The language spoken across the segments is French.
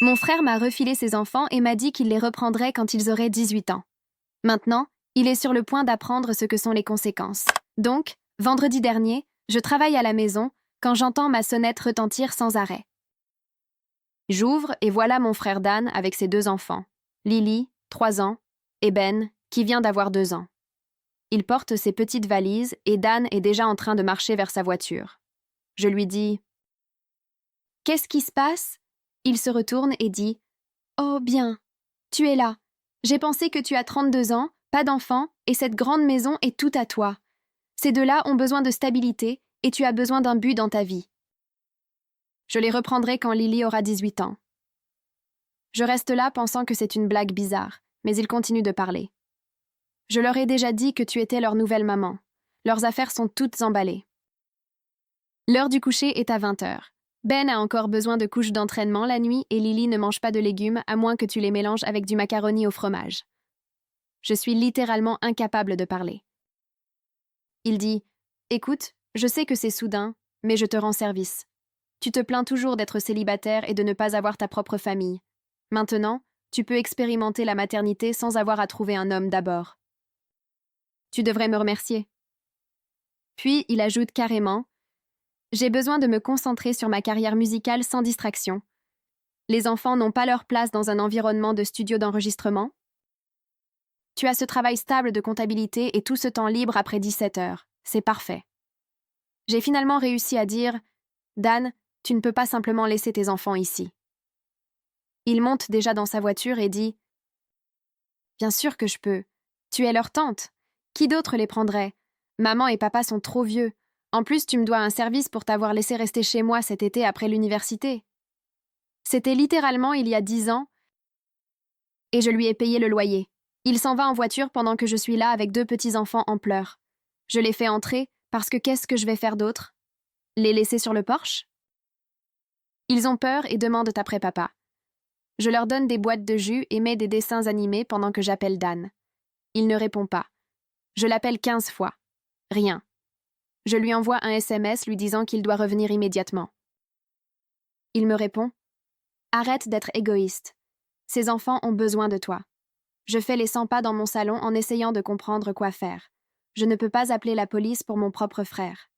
Mon frère m'a refilé ses enfants et m'a dit qu'il les reprendrait quand ils auraient 18 ans. Maintenant, il est sur le point d'apprendre ce que sont les conséquences. Donc, vendredi dernier, je travaille à la maison quand j'entends ma sonnette retentir sans arrêt. J'ouvre et voilà mon frère Dan avec ses 2 enfants, Lily, 3 ans, et Ben, qui vient d'avoir 2 ans. Il porte ses petites valises et Dan est déjà en train de marcher vers sa voiture. Je lui dis « Qu'est-ce qui se passe ?» Il se retourne et dit « Oh bien, tu es là. J'ai pensé que tu as 32 ans, pas d'enfants, et cette grande maison est tout à toi. Ces 2-là ont besoin de stabilité et tu as besoin d'un but dans ta vie. Je les reprendrai quand Lily aura 18 ans. » Je reste là pensant que c'est une blague bizarre, mais ils continuent de parler. Je leur ai déjà dit que tu étais leur nouvelle maman. Leurs affaires sont toutes emballées. L'heure du coucher est à 20h. Ben a encore besoin de couches d'entraînement la nuit et Lily ne mange pas de légumes à moins que tu les mélanges avec du macaroni au fromage. Je suis littéralement incapable de parler. Il dit « Écoute, je sais que c'est soudain, mais je te rends service. Tu te plains toujours d'être célibataire et de ne pas avoir ta propre famille. Maintenant, tu peux expérimenter la maternité sans avoir à trouver un homme d'abord. Tu devrais me remercier. » Puis il ajoute carrément « J'ai besoin de me concentrer sur ma carrière musicale sans distraction. Les enfants n'ont pas leur place dans un environnement de studio d'enregistrement. Tu as ce travail stable de comptabilité et tout ce temps libre après 17 heures. C'est parfait. » J'ai finalement réussi à dire « Dan, tu ne peux pas simplement laisser tes enfants ici. » Il monte déjà dans sa voiture et dit « Bien sûr que je peux. Tu es leur tante. Qui d'autre les prendrait? Maman et papa sont trop vieux. En plus, tu me dois un service pour t'avoir laissé rester chez moi cet été après l'université. » C'était littéralement il y a 10 ans et je lui ai payé le loyer. Il s'en va en voiture pendant que je suis là avec 2 petits-enfants en pleurs. Je les fais entrer parce que qu'est-ce que je vais faire d'autre? Les laisser sur le porche? Ils ont peur et demandent après papa. Je leur donne des boîtes de jus et mets des dessins animés pendant que j'appelle Dan. Il ne répond pas. Je l'appelle 15 fois. Rien. Je lui envoie un SMS lui disant qu'il doit revenir immédiatement. Il me répond « Arrête d'être égoïste. Ces enfants ont besoin de toi. » Je fais les 100 pas dans mon salon en essayant de comprendre quoi faire. Je ne peux pas appeler la police pour mon propre frère.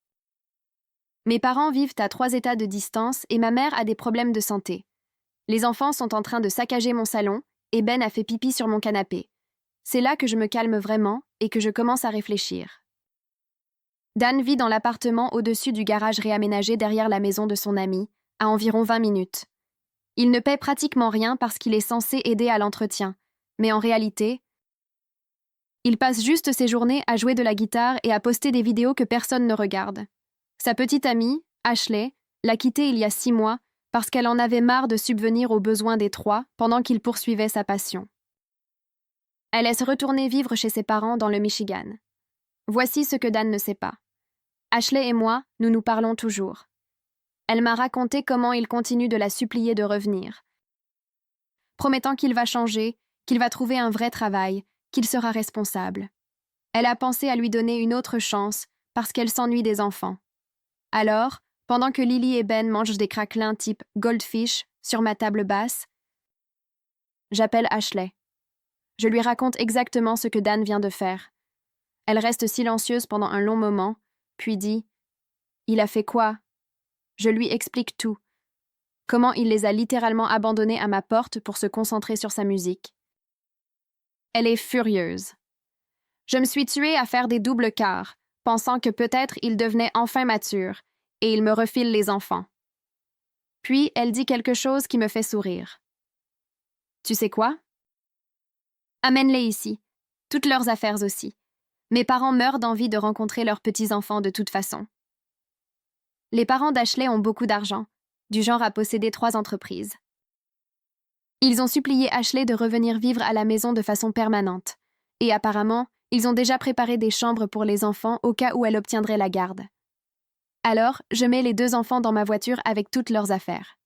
Mes parents vivent à 3 états de distance et ma mère a des problèmes de santé. Les enfants sont en train de saccager mon salon et Ben a fait pipi sur mon canapé. C'est là que je me calme vraiment et que je commence à réfléchir. Dan vit dans l'appartement au-dessus du garage réaménagé derrière la maison de son ami, à environ 20 minutes. Il ne paie pratiquement rien parce qu'il est censé aider à l'entretien, mais en réalité, il passe juste ses journées à jouer de la guitare et à poster des vidéos que personne ne regarde. Sa petite amie, Ashley, l'a quitté il y a 6 mois parce qu'elle en avait marre de subvenir aux besoins des 3 pendant qu'il poursuivait sa passion. Elle laisse retourner vivre chez ses parents dans le Michigan. Voici ce que Dan ne sait pas. Ashley et moi, nous nous parlons toujours. Elle m'a raconté comment il continue de la supplier de revenir, promettant qu'il va changer, qu'il va trouver un vrai travail, qu'il sera responsable. Elle a pensé à lui donner une autre chance parce qu'elle s'ennuie des enfants. Alors, pendant que Lily et Ben mangent des craquelins type Goldfish sur ma table basse, j'appelle Ashley. Je lui raconte exactement ce que Dan vient de faire. Elle reste silencieuse pendant un long moment, puis dit « Il a fait quoi ?» Je lui explique tout. Comment il les a littéralement abandonnés à ma porte pour se concentrer sur sa musique. Elle est furieuse. Je me suis tuée à faire des doubles quarts, pensant que peut-être il devenait enfin mature, et il me refile les enfants. Puis elle dit quelque chose qui me fait sourire. Tu sais quoi? Amène-les ici. Toutes leurs affaires aussi. Mes parents meurent d'envie de rencontrer leurs petits-enfants de toute façon. Les parents d'Ashley ont beaucoup d'argent, du genre à posséder 3 entreprises. Ils ont supplié Ashley de revenir vivre à la maison de façon permanente, et apparemment, ils ont déjà préparé des chambres pour les enfants au cas où elle obtiendrait la garde. Alors, je mets les 2 enfants dans ma voiture avec toutes leurs affaires.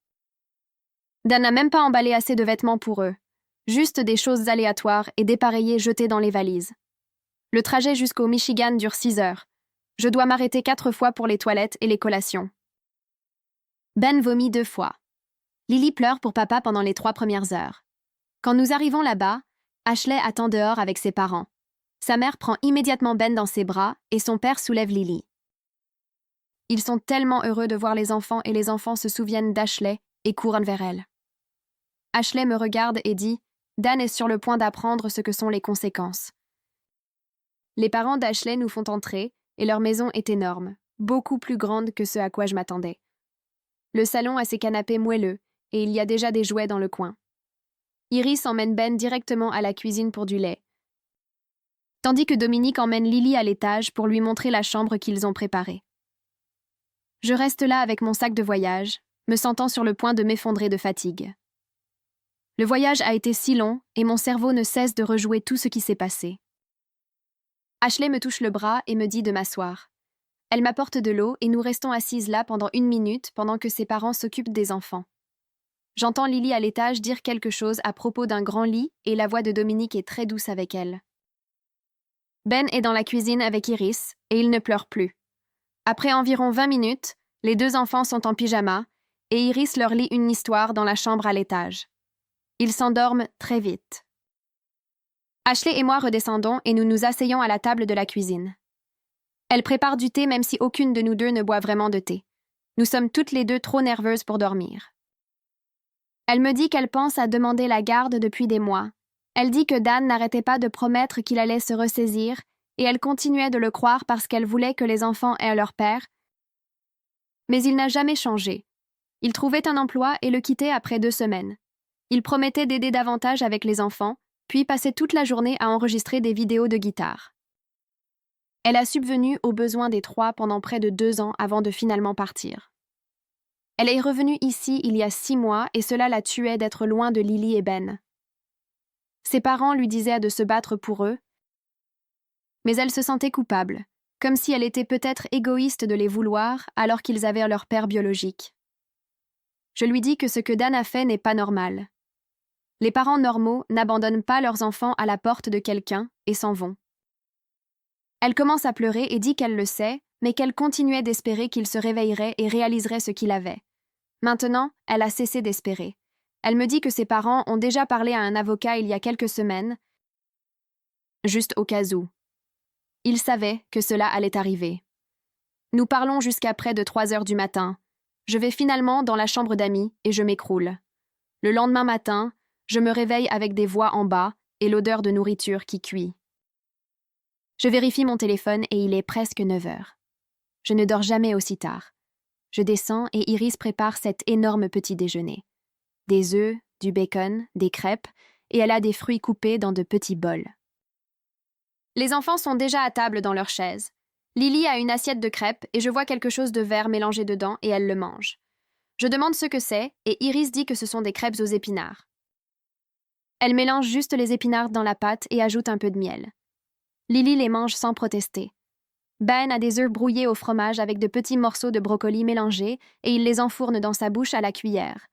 Dan n'a même pas emballé assez de vêtements pour eux, juste des choses aléatoires et dépareillées jetées dans les valises. Le trajet jusqu'au Michigan dure 6 heures. Je dois m'arrêter 4 fois pour les toilettes et les collations. Ben vomit 2 fois. Lily pleure pour papa pendant les 3 premières heures. Quand nous arrivons là-bas, Ashley attend dehors avec ses parents. Sa mère prend immédiatement Ben dans ses bras et son père soulève Lily. Ils sont tellement heureux de voir les enfants et les enfants se souviennent d'Ashley et courent vers elle. Ashley me regarde et dit « Dan est sur le point d'apprendre ce que sont les conséquences. » Les parents d'Ashley nous font entrer et leur maison est énorme, beaucoup plus grande que ce à quoi je m'attendais. Le salon a ses canapés moelleux et il y a déjà des jouets dans le coin. Iris emmène Ben directement à la cuisine pour du lait, tandis que Dominique emmène Lily à l'étage pour lui montrer la chambre qu'ils ont préparée. Je reste là avec mon sac de voyage, me sentant sur le point de m'effondrer de fatigue. Le voyage a été si long et mon cerveau ne cesse de rejouer tout ce qui s'est passé. Ashley me touche le bras et me dit de m'asseoir. Elle m'apporte de l'eau et nous restons assises là pendant 1 minute pendant que ses parents s'occupent des enfants. J'entends Lily à l'étage dire quelque chose à propos d'un grand lit et la voix de Dominique est très douce avec elle. Ben est dans la cuisine avec Iris et il ne pleure plus. Après environ 20 minutes, les 2 enfants sont en pyjama et Iris leur lit une histoire dans la chambre à l'étage. Ils s'endorment très vite. Ashley et moi redescendons et nous nous asseyons à la table de la cuisine. Elle prépare du thé même si aucune de nous deux ne boit vraiment de thé. Nous sommes toutes les deux trop nerveuses pour dormir. Elle me dit qu'elle pense à demander la garde depuis des mois. Elle dit que Dan n'arrêtait pas de promettre qu'il allait se ressaisir et elle continuait de le croire parce qu'elle voulait que les enfants aient leur père. Mais il n'a jamais changé. Il trouvait un emploi et le quittait après 2 semaines. Il promettait d'aider davantage avec les enfants, puis passait toute la journée à enregistrer des vidéos de guitare. Elle a subvenu aux besoins des 3 pendant près de 2 ans avant de finalement partir. Elle est revenue ici il y a 6 mois et cela la tuait d'être loin de Lily et Ben. Ses parents lui disaient de se battre pour eux, mais elle se sentait coupable, comme si elle était peut-être égoïste de les vouloir alors qu'ils avaient leur père biologique. Je lui dis que ce que Dan a fait n'est pas normal. Les parents normaux n'abandonnent pas leurs enfants à la porte de quelqu'un et s'en vont. Elle commence à pleurer et dit qu'elle le sait, mais qu'elle continuait d'espérer qu'il se réveillerait et réaliserait ce qu'il avait. Maintenant, elle a cessé d'espérer. Elle me dit que ses parents ont déjà parlé à un avocat il y a quelques semaines, juste au cas où. Ils savaient que cela allait arriver. Nous parlons jusqu'à près de 3 heures du matin. Je vais finalement dans la chambre d'amis et je m'écroule. Le lendemain matin, je me réveille avec des voix en bas et l'odeur de nourriture qui cuit. Je vérifie mon téléphone et il est presque 9 heures. Je ne dors jamais aussi tard. Je descends et Iris prépare cet énorme petit déjeuner. Des œufs, du bacon, des crêpes, et elle a des fruits coupés dans de petits bols. Les enfants sont déjà à table dans leurs chaises. Lily a une assiette de crêpes et je vois quelque chose de vert mélangé dedans et elle le mange. Je demande ce que c'est et Iris dit que ce sont des crêpes aux épinards. Elle mélange juste les épinards dans la pâte et ajoute un peu de miel. Lily les mange sans protester. Ben a des œufs brouillés au fromage avec de petits morceaux de brocoli mélangés et il les enfourne dans sa bouche à la cuillère.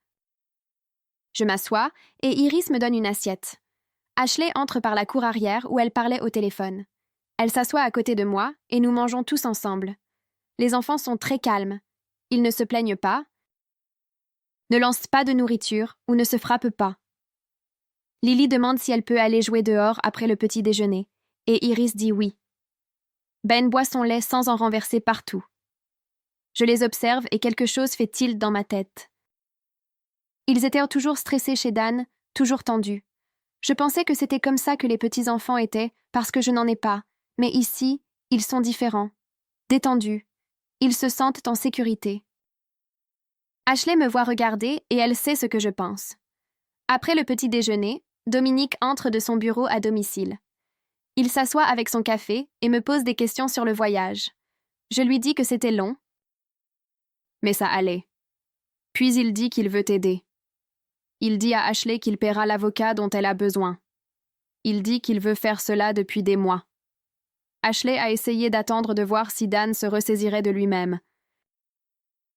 Je m'assois et Iris me donne une assiette. Ashley entre par la cour arrière où elle parlait au téléphone. Elle s'assoit à côté de moi et nous mangeons tous ensemble. Les enfants sont très calmes. Ils ne se plaignent pas, ne lancent pas de nourriture ou ne se frappent pas. Lily demande si elle peut aller jouer dehors après le petit déjeuner, et Iris dit oui. Ben boit son lait sans en renverser partout. Je les observe et quelque chose fait tilt dans ma tête. Ils étaient toujours stressés chez Dan, toujours tendus. Je pensais que c'était comme ça que les petits-enfants étaient, parce que je n'en ai pas, mais ici, ils sont différents, détendus. Ils se sentent en sécurité. Ashley me voit regarder et elle sait ce que je pense. Après le petit déjeuner, Dominique entre de son bureau à domicile. Il s'assoit avec son café et me pose des questions sur le voyage. Je lui dis que c'était long, mais ça allait. Puis il dit qu'il veut aider. Il dit à Ashley qu'il paiera l'avocat dont elle a besoin. Il dit qu'il veut faire cela depuis des mois. Ashley a essayé d'attendre de voir si Dan se ressaisirait de lui-même.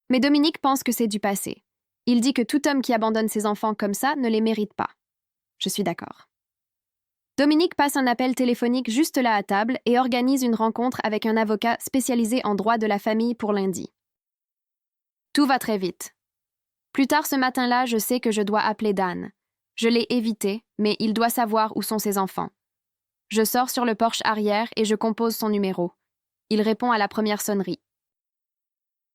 Mais Dominique pense que c'est du passé. Il dit que tout homme qui abandonne ses enfants comme ça ne les mérite pas. Je suis d'accord. Dominique passe un appel téléphonique juste là à table et organise une rencontre avec un avocat spécialisé en droit de la famille pour lundi. Tout va très vite. Plus tard ce matin-là, je sais que je dois appeler Dan. Je l'ai évité, mais il doit savoir où sont ses enfants. Je sors sur le porche arrière et je compose son numéro. Il répond à la première sonnerie.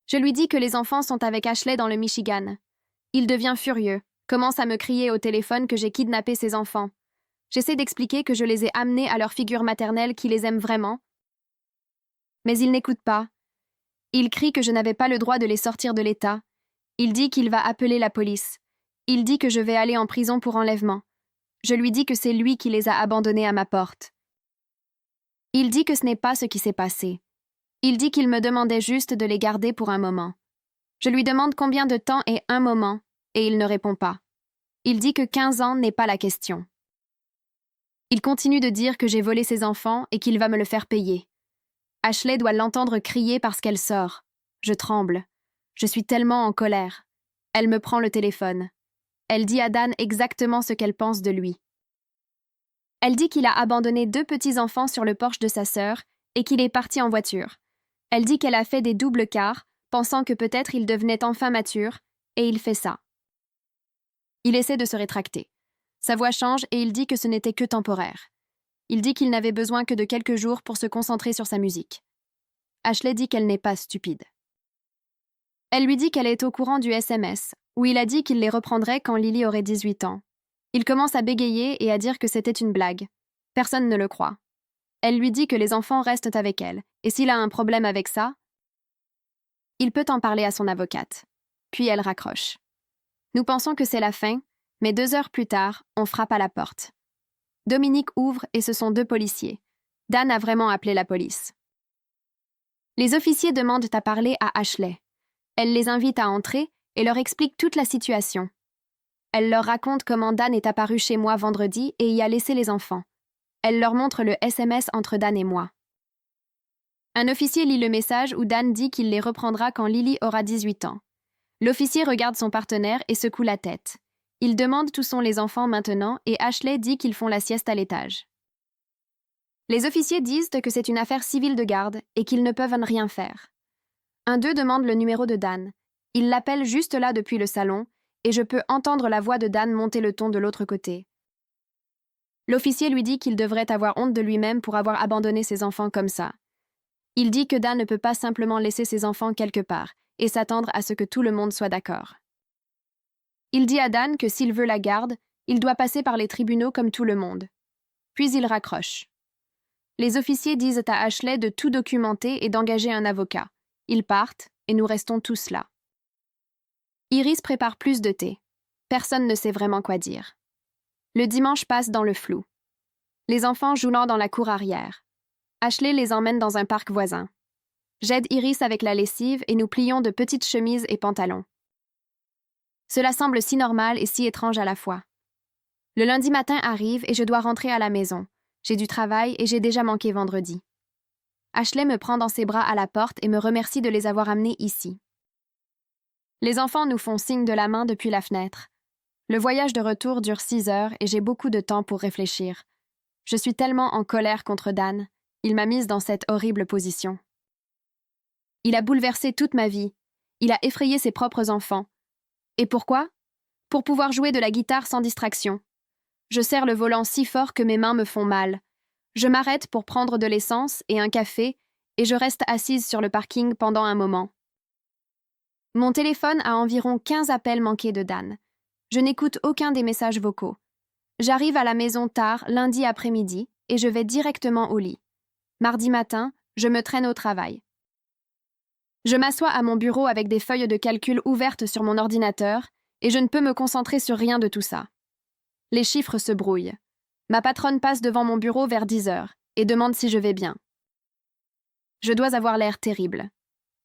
Je lui dis que les enfants sont avec Ashley dans le Michigan. Il devient furieux, commence à me crier au téléphone que j'ai kidnappé ses enfants. J'essaie d'expliquer que je les ai amenés à leur figure maternelle qui les aime vraiment. Mais il n'écoute pas. Il crie que je n'avais pas le droit de les sortir de l'État. Il dit qu'il va appeler la police. Il dit que je vais aller en prison pour enlèvement. Je lui dis que c'est lui qui les a abandonnés à ma porte. Il dit que ce n'est pas ce qui s'est passé. Il dit qu'il me demandait juste de les garder pour un moment. Je lui demande combien de temps est un moment, et il ne répond pas. Il dit que 15 ans n'est pas la question. Il continue de dire que j'ai volé ses enfants et qu'il va me le faire payer. Ashley doit l'entendre crier parce qu'elle sort. Je tremble. Je suis tellement en colère. Elle me prend le téléphone. Elle dit à Dan exactement ce qu'elle pense de lui. Elle dit qu'il a abandonné 2 petits-enfants sur le porche de sa sœur et qu'il est parti en voiture. Elle dit qu'elle a fait des doubles quarts, pensant que peut-être il devenait enfin mature, et il fait ça. Il essaie de se rétracter. Sa voix change et il dit que ce n'était que temporaire. Il dit qu'il n'avait besoin que de quelques jours pour se concentrer sur sa musique. Ashley dit qu'elle n'est pas stupide. Elle lui dit qu'elle est au courant du SMS, où il a dit qu'il les reprendrait quand Lily aurait 18 ans. Il commence à bégayer et à dire que c'était une blague. Personne ne le croit. Elle lui dit que les enfants restent avec elle, et s'il a un problème avec ça, il peut en parler à son avocate. Puis elle raccroche. Nous pensons que c'est la fin, mais 2 heures plus tard, on frappe à la porte. Dominique ouvre et ce sont 2 policiers. Dan a vraiment appelé la police. Les officiers demandent à parler à Ashley. Elle les invite à entrer et leur explique toute la situation. Elle leur raconte comment Dan est apparu chez moi vendredi et y a laissé les enfants. Elle leur montre le SMS entre Dan et moi. Un officier lit le message où Dan dit qu'il les reprendra quand Lily aura 18 ans. L'officier regarde son partenaire et secoue la tête. Il demande où sont les enfants maintenant et Ashley dit qu'ils font la sieste à l'étage. Les officiers disent que c'est une affaire civile de garde et qu'ils ne peuvent rien faire. Un d'eux demande le numéro de Dan. Il l'appelle juste là depuis le salon et je peux entendre la voix de Dan monter le ton de l'autre côté. L'officier lui dit qu'il devrait avoir honte de lui-même pour avoir abandonné ses enfants comme ça. Il dit que Dan ne peut pas simplement laisser ses enfants quelque part et s'attendre à ce que tout le monde soit d'accord. Il dit à Dan que s'il veut la garde, il doit passer par les tribunaux comme tout le monde. Puis il raccroche. Les officiers disent à Ashley de tout documenter et d'engager un avocat. Ils partent et nous restons tous là. Iris prépare plus de thé. Personne ne sait vraiment quoi dire. Le dimanche passe dans le flou. Les enfants jouent dans la cour arrière. Ashley les emmène dans un parc voisin. J'aide Iris avec la lessive et nous plions de petites chemises et pantalons. Cela semble si normal et si étrange à la fois. Le lundi matin arrive et je dois rentrer à la maison. J'ai du travail et j'ai déjà manqué vendredi. Ashley me prend dans ses bras à la porte et me remercie de les avoir amenés ici. Les enfants nous font signe de la main depuis la fenêtre. Le voyage de retour dure 6 heures et j'ai beaucoup de temps pour réfléchir. Je suis tellement en colère contre Dan. Il m'a mise dans cette horrible position. Il a bouleversé toute ma vie. Il a effrayé ses propres enfants. Et pourquoi? Pour pouvoir jouer de la guitare sans distraction. Je serre le volant si fort que mes mains me font mal. Je m'arrête pour prendre de l'essence et un café et je reste assise sur le parking pendant un moment. Mon téléphone a environ 15 appels manqués de Dan. Je n'écoute aucun des messages vocaux. J'arrive à la maison tard, lundi après-midi, et je vais directement au lit. Mardi matin, je me traîne au travail. Je m'assois à mon bureau avec des feuilles de calcul ouvertes sur mon ordinateur et je ne peux me concentrer sur rien de tout ça. Les chiffres se brouillent. Ma patronne passe devant mon bureau vers 10 heures et demande si je vais bien. Je dois avoir l'air terrible.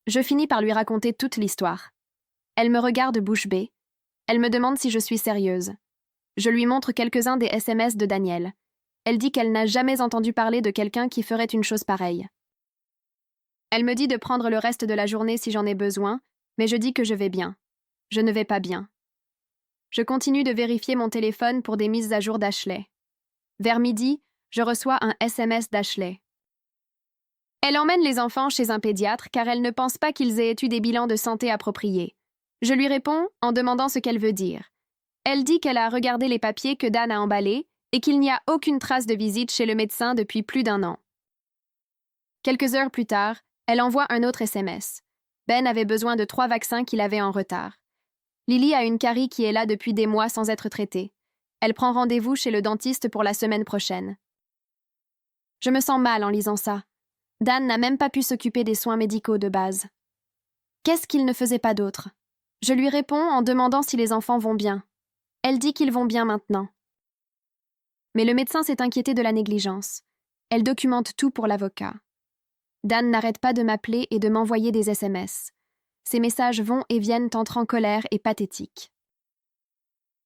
Je finis par lui raconter toute l'histoire. Elle me regarde bouche bée. Elle me demande si je suis sérieuse. Je lui montre quelques-uns des SMS de Daniel. Elle dit qu'elle n'a jamais entendu parler de quelqu'un qui ferait une chose pareille. Elle me dit de prendre le reste de la journée si j'en ai besoin, mais je dis que je vais bien. Je ne vais pas bien. Je continue de vérifier mon téléphone pour des mises à jour d'Ashley. Vers midi, je reçois un SMS d'Ashley. Elle emmène les enfants chez un pédiatre car elle ne pense pas qu'ils aient eu des bilans de santé appropriés. Je lui réponds en demandant ce qu'elle veut dire. Elle dit qu'elle a regardé les papiers que Dan a emballés et qu'il n'y a aucune trace de visite chez le médecin depuis plus d'un an. Quelques heures plus tard, elle envoie un autre SMS. Ben avait besoin de 3 vaccins qu'il avait en retard. Lily a une carie qui est là depuis des mois sans être traitée. Elle prend rendez-vous chez le dentiste pour la semaine prochaine. Je me sens mal en lisant ça. Dan n'a même pas pu s'occuper des soins médicaux de base. Qu'est-ce qu'il ne faisait pas d'autre? Je lui réponds en demandant si les enfants vont bien. Elle dit qu'ils vont bien maintenant. Mais le médecin s'est inquiété de la négligence. Elle documente tout pour l'avocat. Dan n'arrête pas de m'appeler et de m'envoyer des SMS. Ces messages vont et viennent entre en colère et pathétiques.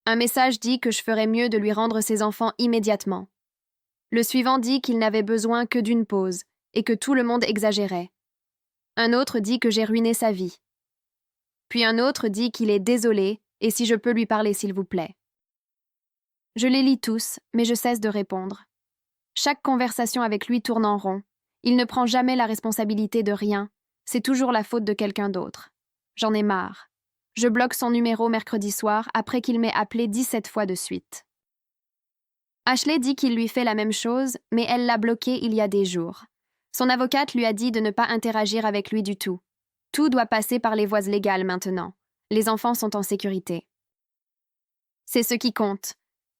Un message dit que je ferais mieux de lui rendre ses enfants immédiatement. Le suivant dit qu'il n'avait besoin que d'une pause et que tout le monde exagérait. Un autre dit que j'ai ruiné sa vie. Puis un autre dit qu'il est désolé et si je peux lui parler s'il vous plaît. Je les lis tous, mais je cesse de répondre. Chaque conversation avec lui tourne en rond. Il ne prend jamais la responsabilité de rien. C'est toujours la faute de quelqu'un d'autre. J'en ai marre. Je bloque son numéro mercredi soir après qu'il m'ait appelé 17 fois de suite. Ashley dit qu'il lui fait la même chose, mais elle l'a bloqué il y a des jours. Son avocate lui a dit de ne pas interagir avec lui du tout. Tout doit passer par les voies légales maintenant. Les enfants sont en sécurité. C'est ce qui compte.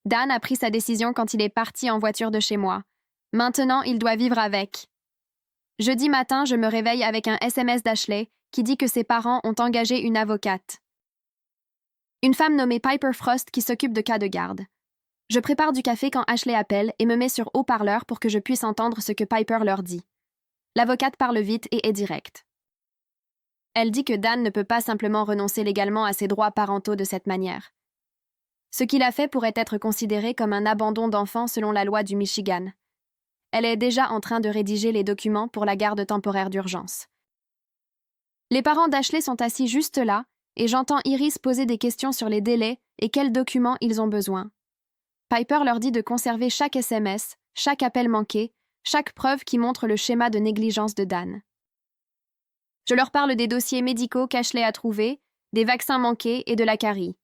Dan a pris sa décision quand il est parti en voiture de chez moi. Maintenant, il doit vivre avec. Jeudi matin, je me réveille avec un SMS d'Ashley qui dit que ses parents ont engagé une avocate. Une femme nommée Piper Frost qui s'occupe de cas de garde. Je prépare du café quand Ashley appelle et me met sur haut-parleur pour que je puisse entendre ce que Piper leur dit. L'avocate parle vite et est directe. Elle dit que Dan ne peut pas simplement renoncer légalement à ses droits parentaux de cette manière. Ce qu'il a fait pourrait être considéré comme un abandon d'enfant selon la loi du Michigan. Elle est déjà en train de rédiger les documents pour la garde temporaire d'urgence. Les parents d'Ashley sont assis juste là et j'entends Iris poser des questions sur les délais et quels documents ils ont besoin. Piper leur dit de conserver chaque SMS, chaque appel manqué, chaque preuve qui montre le schéma de négligence de Dan. Je leur parle des dossiers médicaux qu'Ashley a trouvés, des vaccins manqués et de la carie.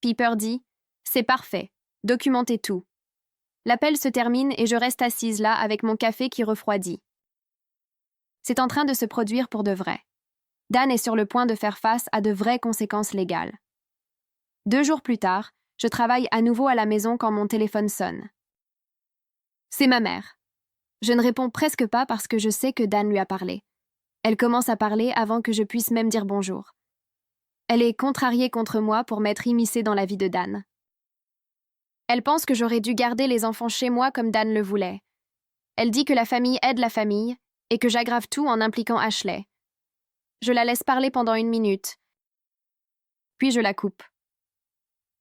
Piper dit « C'est parfait, documentez tout ». L'appel se termine et je reste assise là avec mon café qui refroidit. C'est en train de se produire pour de vrai. Dan est sur le point de faire face à de vraies conséquences légales. 2 jours plus tard, je travaille à nouveau à la maison quand mon téléphone sonne. C'est ma mère. Je ne réponds presque pas parce que je sais que Dan lui a parlé. Elle commence à parler avant que je puisse même dire bonjour. Elle est contrariée contre moi pour m'être immiscée dans la vie de Dan. Elle pense que j'aurais dû garder les enfants chez moi comme Dan le voulait. Elle dit que la famille aide la famille et que j'aggrave tout en impliquant Ashley. Je la laisse parler pendant 1 minute. Puis je la coupe.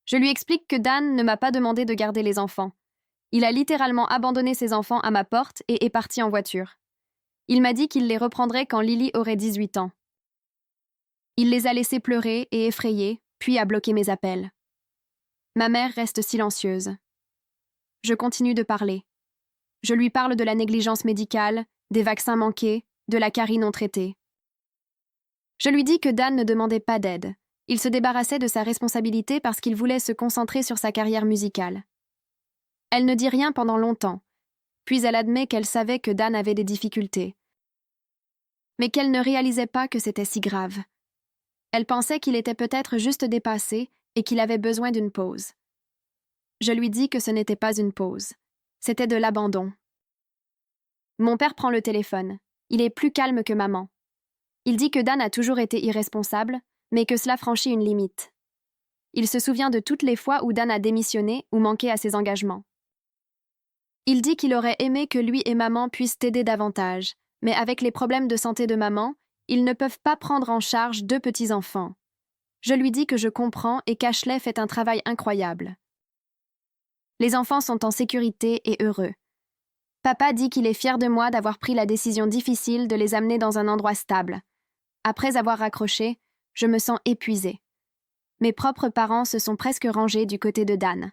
Je lui explique que Dan ne m'a pas demandé de garder les enfants. Il a littéralement abandonné ses enfants à ma porte et est parti en voiture. Il m'a dit qu'il les reprendrait quand Lily aurait 18 ans. Il les a laissés pleurer et effrayés, puis a bloqué mes appels. Ma mère reste silencieuse. Je continue de parler. Je lui parle de la négligence médicale, des vaccins manqués, de la carie non traitée. Je lui dis que Dan ne demandait pas d'aide. Il se débarrassait de sa responsabilité parce qu'il voulait se concentrer sur sa carrière musicale. Elle ne dit rien pendant longtemps, puis elle admet qu'elle savait que Dan avait des difficultés, mais qu'elle ne réalisait pas que c'était si grave. Elle pensait qu'il était peut-être juste dépassé et qu'il avait besoin d'une pause. Je lui dis que ce n'était pas une pause, c'était de l'abandon. Mon père prend le téléphone. Il est plus calme que maman. Il dit que Dan a toujours été irresponsable, mais que cela franchit une limite. Il se souvient de toutes les fois où Dan a démissionné ou manqué à ses engagements. Il dit qu'il aurait aimé que lui et maman puissent t'aider davantage, mais avec les problèmes de santé de maman, ils ne peuvent pas prendre en charge 2 petits-enfants. Je lui dis que je comprends et qu'Ashley fait un travail incroyable. Les enfants sont en sécurité et heureux. Papa dit qu'il est fier de moi d'avoir pris la décision difficile de les amener dans un endroit stable. Après avoir raccroché, je me sens épuisée. Mes propres parents se sont presque rangés du côté de Dan.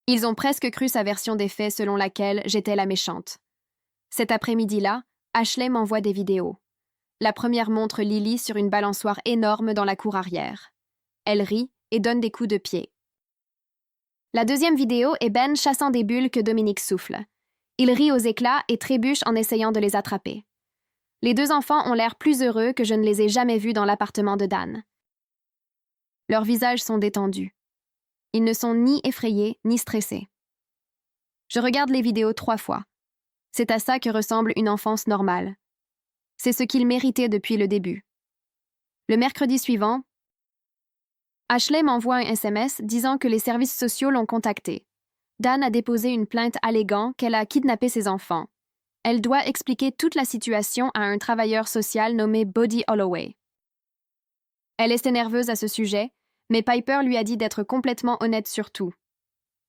Ils ont presque cru sa version des faits selon laquelle j'étais la méchante. Cet après-midi-là, Ashley m'envoie des vidéos. La première montre Lily sur une balançoire énorme dans la cour arrière. Elle rit et donne des coups de pied. La deuxième vidéo est Ben chassant des bulles que Dominique souffle. Il rit aux éclats et trébuche en essayant de les attraper. Les deux enfants ont l'air plus heureux que je ne les ai jamais vus dans l'appartement de Dan. Leurs visages sont détendus. Ils ne sont ni effrayés ni stressés. Je regarde les vidéos 3 fois. C'est à ça que ressemble une enfance normale. C'est ce qu'ils méritaient depuis le début. Le mercredi suivant, Ashley m'envoie un SMS disant que les services sociaux l'ont contactée. Dan a déposé une plainte alléguant qu'elle a kidnappé ses enfants. Elle doit expliquer toute la situation à un travailleur social nommé Buddy Holloway. Elle est nerveuse à ce sujet, mais Piper lui a dit d'être complètement honnête sur tout.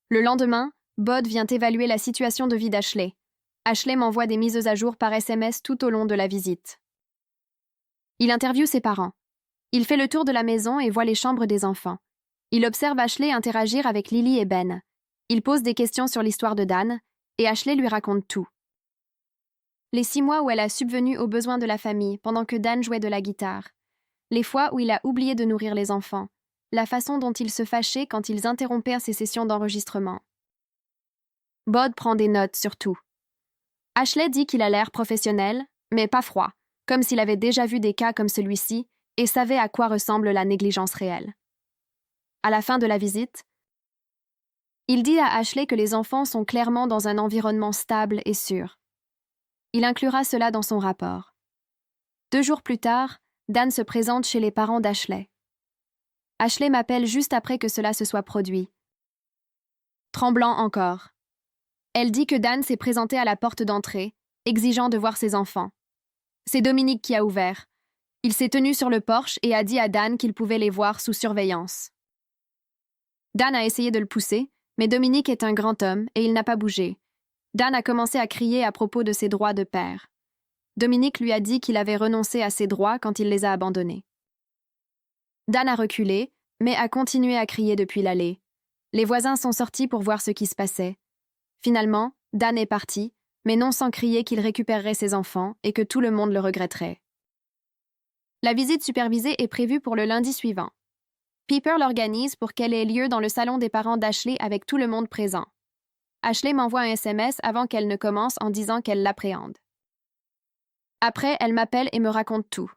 Le lendemain, Bud vient évaluer la situation de vie d'Ashley. Ashley m'envoie des mises à jour par SMS tout au long de la visite. Il interviewe ses parents. Il fait le tour de la maison et voit les chambres des enfants. Il observe Ashley interagir avec Lily et Ben. Il pose des questions sur l'histoire de Dan, et Ashley lui raconte tout. Les 6 mois où elle a subvenu aux besoins de la famille pendant que Dan jouait de la guitare. Les fois où il a oublié de nourrir les enfants. La façon dont il se fâchait quand ils interrompaient ses sessions d'enregistrement. Bud prend des notes sur tout. Ashley dit qu'il a l'air professionnel, mais pas froid, comme s'il avait déjà vu des cas comme celui-ci et savait à quoi ressemble la négligence réelle. À la fin de la visite, il dit à Ashley que les enfants sont clairement dans un environnement stable et sûr. Il inclura cela dans son rapport. 2 jours plus tard, Dan se présente chez les parents d'Ashley. Ashley m'appelle juste après que cela se soit produit. Tremblant encore. Elle dit que Dan s'est présenté à la porte d'entrée, exigeant de voir ses enfants. C'est Dominique qui a ouvert. Il s'est tenu sur le porche et a dit à Dan qu'il pouvait les voir sous surveillance. Dan a essayé de le pousser, mais Dominique est un grand homme et il n'a pas bougé. Dan a commencé à crier à propos de ses droits de père. Dominique lui a dit qu'il avait renoncé à ses droits quand il les a abandonnés. Dan a reculé, mais a continué à crier depuis l'allée. Les voisins sont sortis pour voir ce qui se passait. Finalement, Dan est parti, mais non sans crier qu'il récupérerait ses enfants et que tout le monde le regretterait. La visite supervisée est prévue pour le lundi suivant. Piper l'organise pour qu'elle ait lieu dans le salon des parents d'Ashley avec tout le monde présent. Ashley m'envoie un SMS avant qu'elle ne commence en disant qu'elle l'appréhende. Après, elle m'appelle et me raconte tout.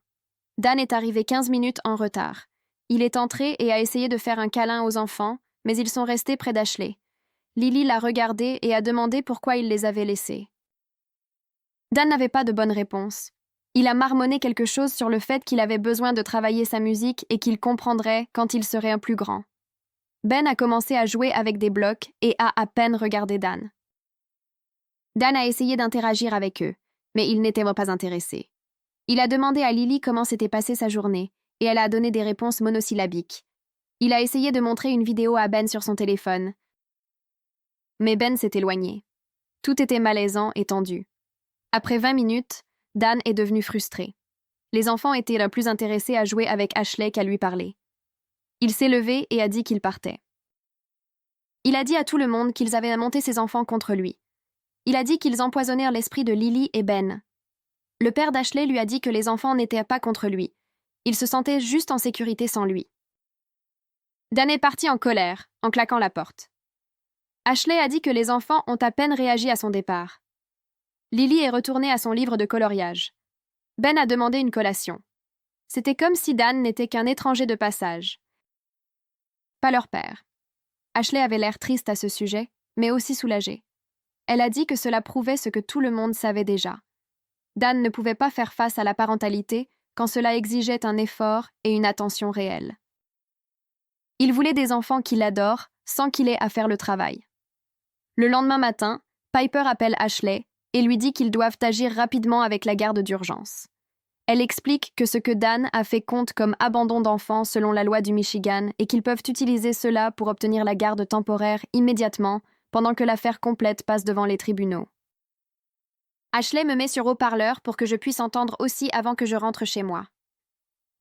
Dan est arrivé 15 minutes en retard. Il est entré et a essayé de faire un câlin aux enfants, mais ils sont restés près d'Ashley. Lily l'a regardé et a demandé pourquoi il les avait laissés. Dan n'avait pas de bonne réponse. Il a marmonné quelque chose sur le fait qu'il avait besoin de travailler sa musique et qu'il comprendrait quand il serait un plus grand. Ben a commencé à jouer avec des blocs et a à peine regardé Dan. Dan a essayé d'interagir avec eux, mais il n'était pas intéressé. Il a demandé à Lily comment s'était passée sa journée, et elle a donné des réponses monosyllabiques. Il a essayé de montrer une vidéo à Ben sur son téléphone, mais Ben s'est éloigné. Tout était malaisant et tendu. Après 20 minutes, Dan est devenu frustré. Les enfants étaient le plus intéressés à jouer avec Ashley qu'à lui parler. Il s'est levé et a dit qu'il partait. Il a dit à tout le monde qu'ils avaient monté ses enfants contre lui. Il a dit qu'ils empoisonnèrent l'esprit de Lily et Ben. Le père d'Ashley lui a dit que les enfants n'étaient pas contre lui. Ils se sentaient juste en sécurité sans lui. Dan est parti en colère, en claquant la porte. Ashley a dit que les enfants ont à peine réagi à son départ. Lily est retournée à son livre de coloriage. Ben a demandé une collation. C'était comme si Dan n'était qu'un étranger de passage. Pas leur père. Ashley avait l'air triste à ce sujet, mais aussi soulagée. Elle a dit que cela prouvait ce que tout le monde savait déjà. Dan ne pouvait pas faire face à la parentalité quand cela exigeait un effort et une attention réelle. Il voulait des enfants qui l'adorent sans qu'il ait à faire le travail. Le lendemain matin, Piper appelle Ashley et lui dit qu'ils doivent agir rapidement avec la garde d'urgence. Elle explique que ce que Dan a fait compte comme abandon d'enfants selon la loi du Michigan et qu'ils peuvent utiliser cela pour obtenir la garde temporaire immédiatement pendant que l'affaire complète passe devant les tribunaux. Ashley me met sur haut-parleur pour que je puisse entendre aussi avant que je rentre chez moi.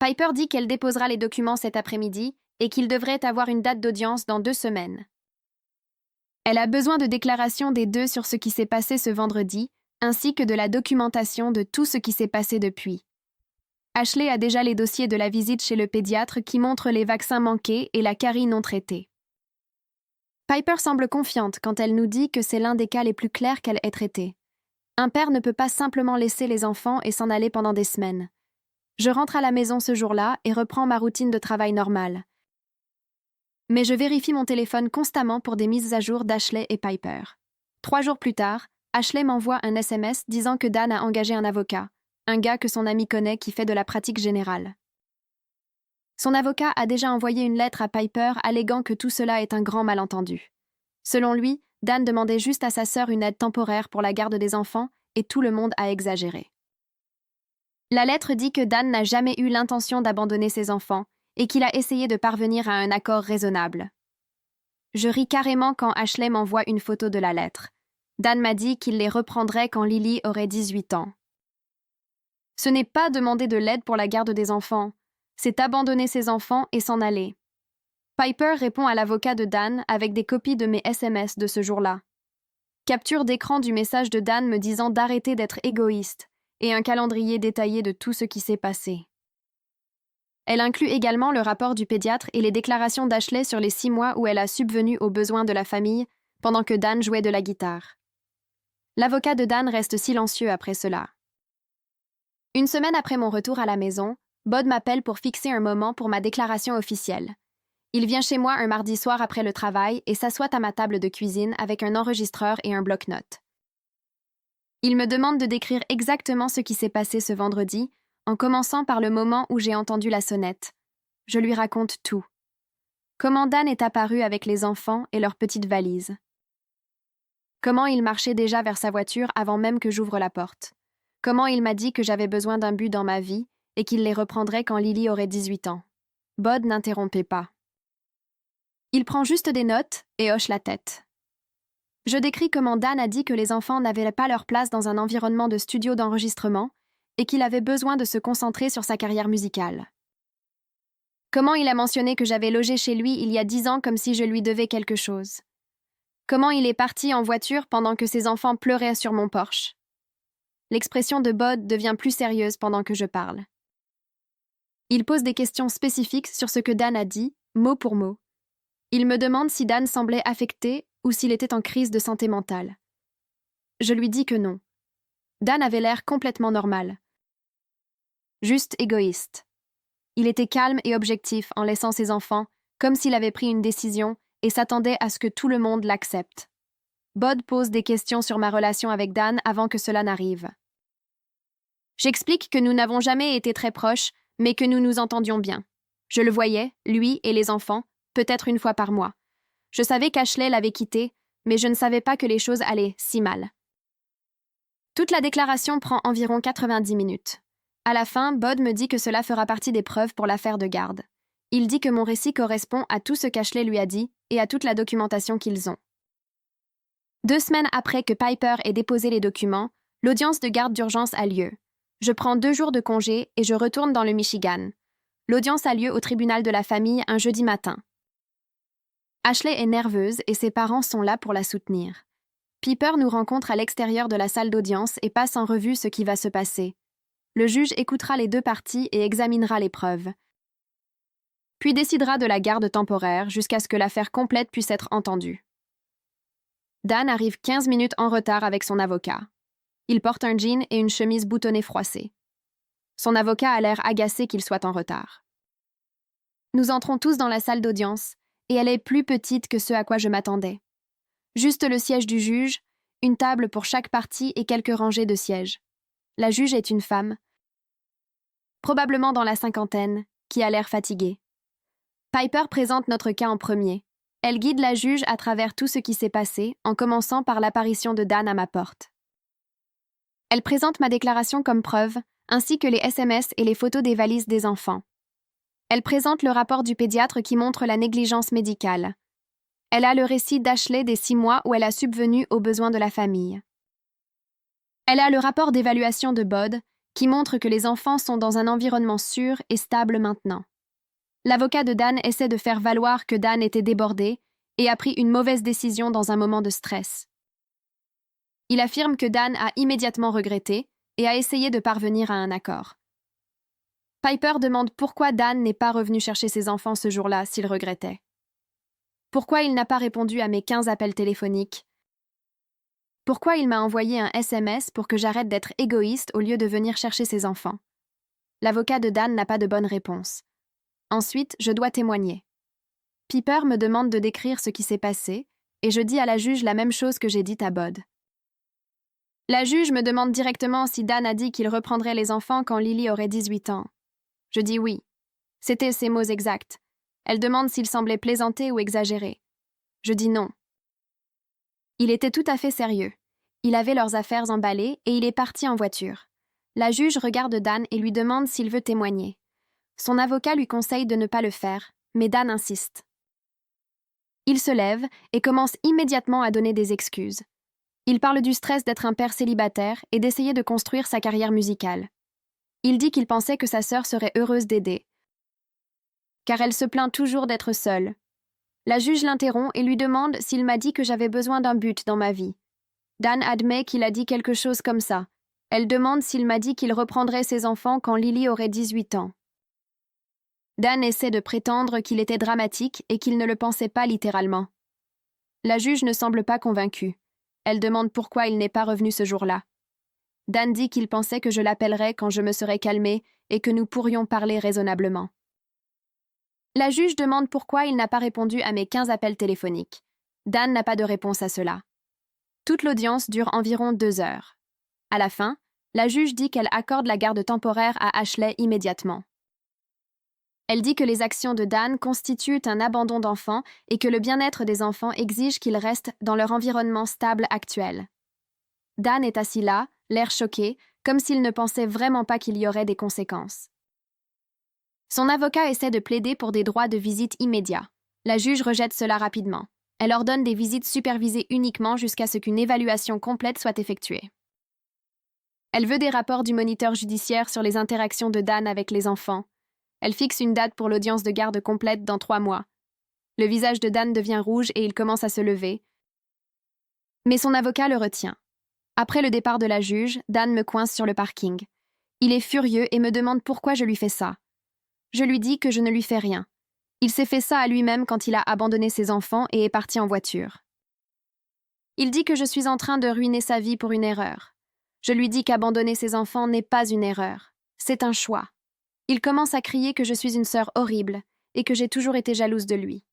Piper dit qu'elle déposera les documents cet après-midi et qu'il devrait avoir une date d'audience dans 2 semaines. Elle a besoin de déclarations des deux sur ce qui s'est passé ce vendredi, ainsi que de la documentation de tout ce qui s'est passé depuis. Ashley a déjà les dossiers de la visite chez le pédiatre qui montrent les vaccins manqués et la carie non traitée. Piper semble confiante quand elle nous dit que c'est l'un des cas les plus clairs qu'elle ait traité. Un père ne peut pas simplement laisser les enfants et s'en aller pendant des semaines. Je rentre à la maison ce jour-là et reprends ma routine de travail normale. Mais je vérifie mon téléphone constamment pour des mises à jour d'Ashley et Piper. 3 jours plus tard, Ashley m'envoie un SMS disant que Dan a engagé un avocat, un gars que son ami connaît qui fait de la pratique générale. Son avocat a déjà envoyé une lettre à Piper alléguant que tout cela est un grand malentendu. Selon lui, Dan demandait juste à sa sœur une aide temporaire pour la garde des enfants et tout le monde a exagéré. La lettre dit que Dan n'a jamais eu l'intention d'abandonner ses enfants et qu'il a essayé de parvenir à un accord raisonnable. Je ris carrément quand Ashley m'envoie une photo de la lettre. Dan m'a dit qu'il les reprendrait quand Lily aurait 18 ans. Ce n'est pas demander de l'aide pour la garde des enfants, c'est abandonner ses enfants et s'en aller. Piper répond à l'avocat de Dan avec des copies de mes SMS de ce jour-là. Capture d'écran du message de Dan me disant d'arrêter d'être égoïste et un calendrier détaillé de tout ce qui s'est passé. Elle inclut également le rapport du pédiatre et les déclarations d'Ashley sur les 6 mois où elle a subvenu aux besoins de la famille pendant que Dan jouait de la guitare. L'avocat de Dan reste silencieux après cela. Une semaine après mon retour à la maison, Bod m'appelle pour fixer un moment pour ma déclaration officielle. Il vient chez moi un mardi soir après le travail et s'assoit à ma table de cuisine avec un enregistreur et un bloc-notes. Il me demande de décrire exactement ce qui s'est passé ce vendredi, en commençant par le moment où j'ai entendu la sonnette. Je lui raconte tout. Comment Dan est apparu avec les enfants et leurs petites valises. Comment il marchait déjà vers sa voiture avant même que j'ouvre la porte. Comment il m'a dit que j'avais besoin d'un but dans ma vie et qu'il les reprendrait quand Lily aurait 18 ans. Bod n'interrompait pas. Il prend juste des notes et hoche la tête. Je décris comment Dan a dit que les enfants n'avaient pas leur place dans un environnement de studio d'enregistrement et qu'il avait besoin de se concentrer sur sa carrière musicale. Comment il a mentionné que j'avais logé chez lui il y a 10 ans comme si je lui devais quelque chose. Comment il est parti en voiture pendant que ses enfants pleuraient sur mon porche. L'expression de Bod devient plus sérieuse pendant que je parle. Il pose des questions spécifiques sur ce que Dan a dit, mot pour mot. Il me demande si Dan semblait affecté ou s'il était en crise de santé mentale. Je lui dis que non. Dan avait l'air complètement normal. Juste égoïste. Il était calme et objectif en laissant ses enfants, comme s'il avait pris une décision et s'attendait à ce que tout le monde l'accepte. Bod pose des questions sur ma relation avec Dan avant que cela n'arrive. J'explique que nous n'avons jamais été très proches, mais que nous nous entendions bien. Je le voyais, lui et les enfants, peut-être une fois par mois. Je savais qu'Ashley l'avait quitté, mais je ne savais pas que les choses allaient si mal. Toute la déclaration prend environ 90 minutes. À la fin, Bod me dit que cela fera partie des preuves pour l'affaire de garde. Il dit que mon récit correspond à tout ce qu'Ashley lui a dit et à toute la documentation qu'ils ont. 2 semaines après que Piper ait déposé les documents, l'audience de garde d'urgence a lieu. Je prends 2 jours de congé et je retourne dans le Michigan. L'audience a lieu au tribunal de la famille un jeudi matin. Ashley est nerveuse et ses parents sont là pour la soutenir. Piper nous rencontre à l'extérieur de la salle d'audience et passe en revue ce qui va se passer. Le juge écoutera les 2 parties et examinera les preuves. Puis décidera de la garde temporaire jusqu'à ce que l'affaire complète puisse être entendue. Dan arrive 15 minutes en retard avec son avocat. Il porte un jean et une chemise boutonnée froissée. Son avocat a l'air agacé qu'il soit en retard. Nous entrons tous dans la salle d'audience, et elle est plus petite que ce à quoi je m'attendais. Juste le siège du juge, une table pour chaque partie et quelques rangées de sièges. La juge est une femme, probablement dans la 50aine, qui a l'air fatiguée. Piper présente notre cas en premier. Elle guide la juge à travers tout ce qui s'est passé, en commençant par l'apparition de Dan à ma porte. Elle présente ma déclaration comme preuve, ainsi que les SMS et les photos des valises des enfants. Elle présente le rapport du pédiatre qui montre la négligence médicale. Elle a le récit d'Ashley des 6 mois où elle a subvenu aux besoins de la famille. Elle a le rapport d'évaluation de Bod, qui montre que les enfants sont dans un environnement sûr et stable maintenant. L'avocat de Dan essaie de faire valoir que Dan était débordé et a pris une mauvaise décision dans un moment de stress. Il affirme que Dan a immédiatement regretté et a essayé de parvenir à un accord. Piper demande pourquoi Dan n'est pas revenu chercher ses enfants ce jour-là s'il regrettait. Pourquoi il n'a pas répondu à mes 15 appels téléphoniques? Pourquoi il m'a envoyé un SMS pour que j'arrête d'être égoïste au lieu de venir chercher ses enfants? L'avocat de Dan n'a pas de bonne réponse. Ensuite, je dois témoigner. Piper me demande de décrire ce qui s'est passé, et je dis à la juge la même chose que j'ai dite à Bud. La juge me demande directement si Dan a dit qu'il reprendrait les enfants quand Lily aurait 18 ans. Je dis oui. C'était ses mots exacts. Elle demande s'il semblait plaisanter ou exagérer. Je dis non. Il était tout à fait sérieux. Il avait leurs affaires emballées et il est parti en voiture. La juge regarde Dan et lui demande s'il veut témoigner. Son avocat lui conseille de ne pas le faire, mais Dan insiste. Il se lève et commence immédiatement à donner des excuses. Il parle du stress d'être un père célibataire et d'essayer de construire sa carrière musicale. Il dit qu'il pensait que sa sœur serait heureuse d'aider, car elle se plaint toujours d'être seule. La juge l'interrompt et lui demande s'il m'a dit que j'avais besoin d'un but dans ma vie. Dan admet qu'il a dit quelque chose comme ça. Elle demande s'il m'a dit qu'il reprendrait ses enfants quand Lily aurait 18 ans. Dan essaie de prétendre qu'il était dramatique et qu'il ne le pensait pas littéralement. La juge ne semble pas convaincue. Elle demande pourquoi il n'est pas revenu ce jour-là. Dan dit qu'il pensait que je l'appellerais quand je me serais calmée et que nous pourrions parler raisonnablement. La juge demande pourquoi il n'a pas répondu à mes 15 appels téléphoniques. Dan n'a pas de réponse à cela. Toute l'audience dure environ 2 heures. À la fin, la juge dit qu'elle accorde la garde temporaire à Ashley immédiatement. Elle dit que les actions de Dan constituent un abandon d'enfants et que le bien-être des enfants exige qu'ils restent dans leur environnement stable actuel. Dan est assis là, l'air choqué, comme s'il ne pensait vraiment pas qu'il y aurait des conséquences. Son avocat essaie de plaider pour des droits de visite immédiats. La juge rejette cela rapidement. Elle ordonne des visites supervisées uniquement jusqu'à ce qu'une évaluation complète soit effectuée. Elle veut des rapports du moniteur judiciaire sur les interactions de Dan avec les enfants. Elle fixe une date pour l'audience de garde complète dans 3 mois. Le visage de Dan devient rouge et il commence à se lever. Mais son avocat le retient. Après le départ de la juge, Dan me coince sur le parking. Il est furieux et me demande pourquoi je lui fais ça. Je lui dis que je ne lui fais rien. Il s'est fait ça à lui-même quand il a abandonné ses enfants et est parti en voiture. Il dit que je suis en train de ruiner sa vie pour une erreur. Je lui dis qu'abandonner ses enfants n'est pas une erreur. C'est un choix. Il commence à crier que je suis une sœur horrible et que j'ai toujours été jalouse de lui.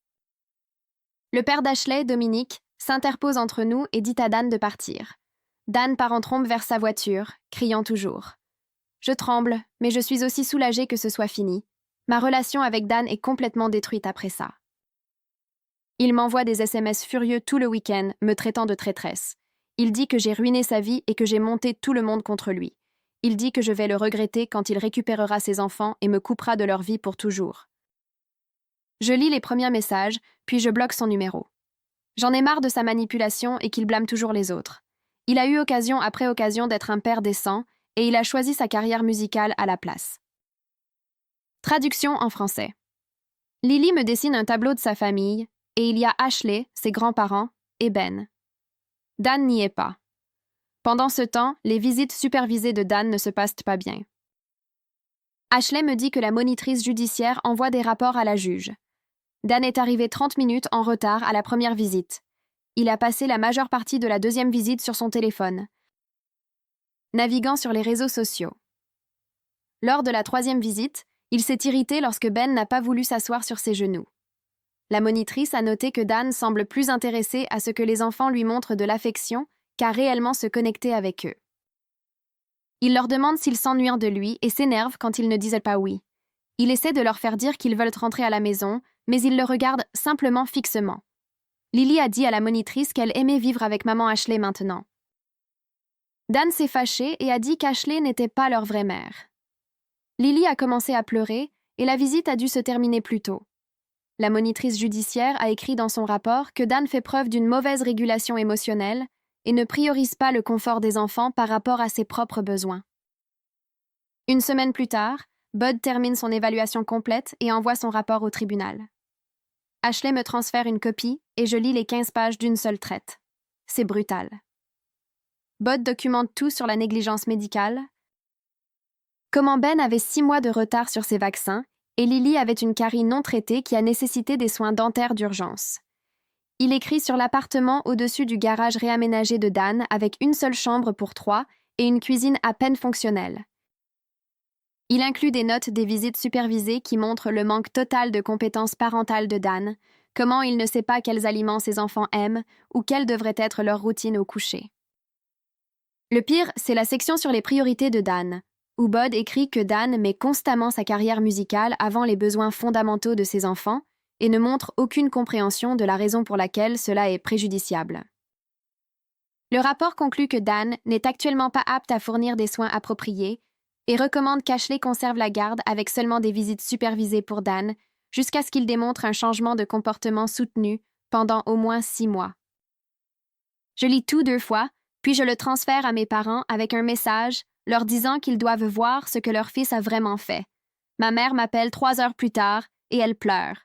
Le père d'Ashley, Dominique, s'interpose entre nous et dit à Dan de partir. Dan part en trombe vers sa voiture, criant toujours. Je tremble, mais je suis aussi soulagée que ce soit fini. Ma relation avec Dan est complètement détruite après ça. Il m'envoie des SMS furieux tout le week-end, me traitant de traîtresse. Il dit que j'ai ruiné sa vie et que j'ai monté tout le monde contre lui. Il dit que je vais le regretter quand il récupérera ses enfants et me coupera de leur vie pour toujours. Je lis les premiers messages, puis je bloque son numéro. J'en ai marre de sa manipulation et qu'il blâme toujours les autres. Il a eu occasion après occasion d'être un père décent et il a choisi sa carrière musicale à la place. Traduction en français. Lily me dessine un tableau de sa famille et il y a Ashley, ses grands-parents, et Ben. Dan n'y est pas. Pendant ce temps, les visites supervisées de Dan ne se passent pas bien. Ashley me dit que la monitrice judiciaire envoie des rapports à la juge. Dan est arrivé 30 minutes en retard à la première visite. Il a passé la majeure partie de la deuxième visite sur son téléphone, naviguant sur les réseaux sociaux. Lors de la troisième visite, il s'est irrité lorsque Ben n'a pas voulu s'asseoir sur ses genoux. La monitrice a noté que Dan semble plus intéressé à ce que les enfants lui montrent de l'affection qu'à réellement se connecter avec eux. Il leur demande s'ils s'ennuient de lui et s'énerve quand ils ne disent pas oui. Il essaie de leur faire dire qu'ils veulent rentrer à la maison, mais ils le regardent simplement fixement. Lily a dit à la monitrice qu'elle aimait vivre avec maman Ashley maintenant. Dan s'est fâché et a dit qu'Ashley n'était pas leur vraie mère. Lily a commencé à pleurer et la visite a dû se terminer plus tôt. La monitrice judiciaire a écrit dans son rapport que Dan fait preuve d'une mauvaise régulation émotionnelle et ne priorise pas le confort des enfants par rapport à ses propres besoins. Une semaine plus tard, Bud termine son évaluation complète et envoie son rapport au tribunal. Ashley me transfère une copie et je lis les 15 pages d'une seule traite. C'est brutal. Bud documente tout sur la négligence médicale, Comment Ben avait 6 mois de retard sur ses vaccins et Lily avait une carie non traitée qui a nécessité des soins dentaires d'urgence. Il écrit sur l'appartement au-dessus du garage réaménagé de Dan avec une seule chambre pour 3 et une cuisine à peine fonctionnelle. Il inclut des notes des visites supervisées qui montrent le manque total de compétences parentales de Dan, comment il ne sait pas quels aliments ses enfants aiment ou quelle devrait être leur routine au coucher. Le pire, c'est la section sur les priorités de Dan, où Bud écrit que Dan met constamment sa carrière musicale avant les besoins fondamentaux de ses enfants et ne montre aucune compréhension de la raison pour laquelle cela est préjudiciable. Le rapport conclut que Dan n'est actuellement pas apte à fournir des soins appropriés et recommande qu'Ashley conserve la garde avec seulement des visites supervisées pour Dan jusqu'à ce qu'il démontre un changement de comportement soutenu pendant au moins 6 mois. Je lis tout 2 fois, puis je le transfère à mes parents avec un message leur disant qu'ils doivent voir ce que leur fils a vraiment fait. Ma mère m'appelle 3 heures plus tard et elle pleure.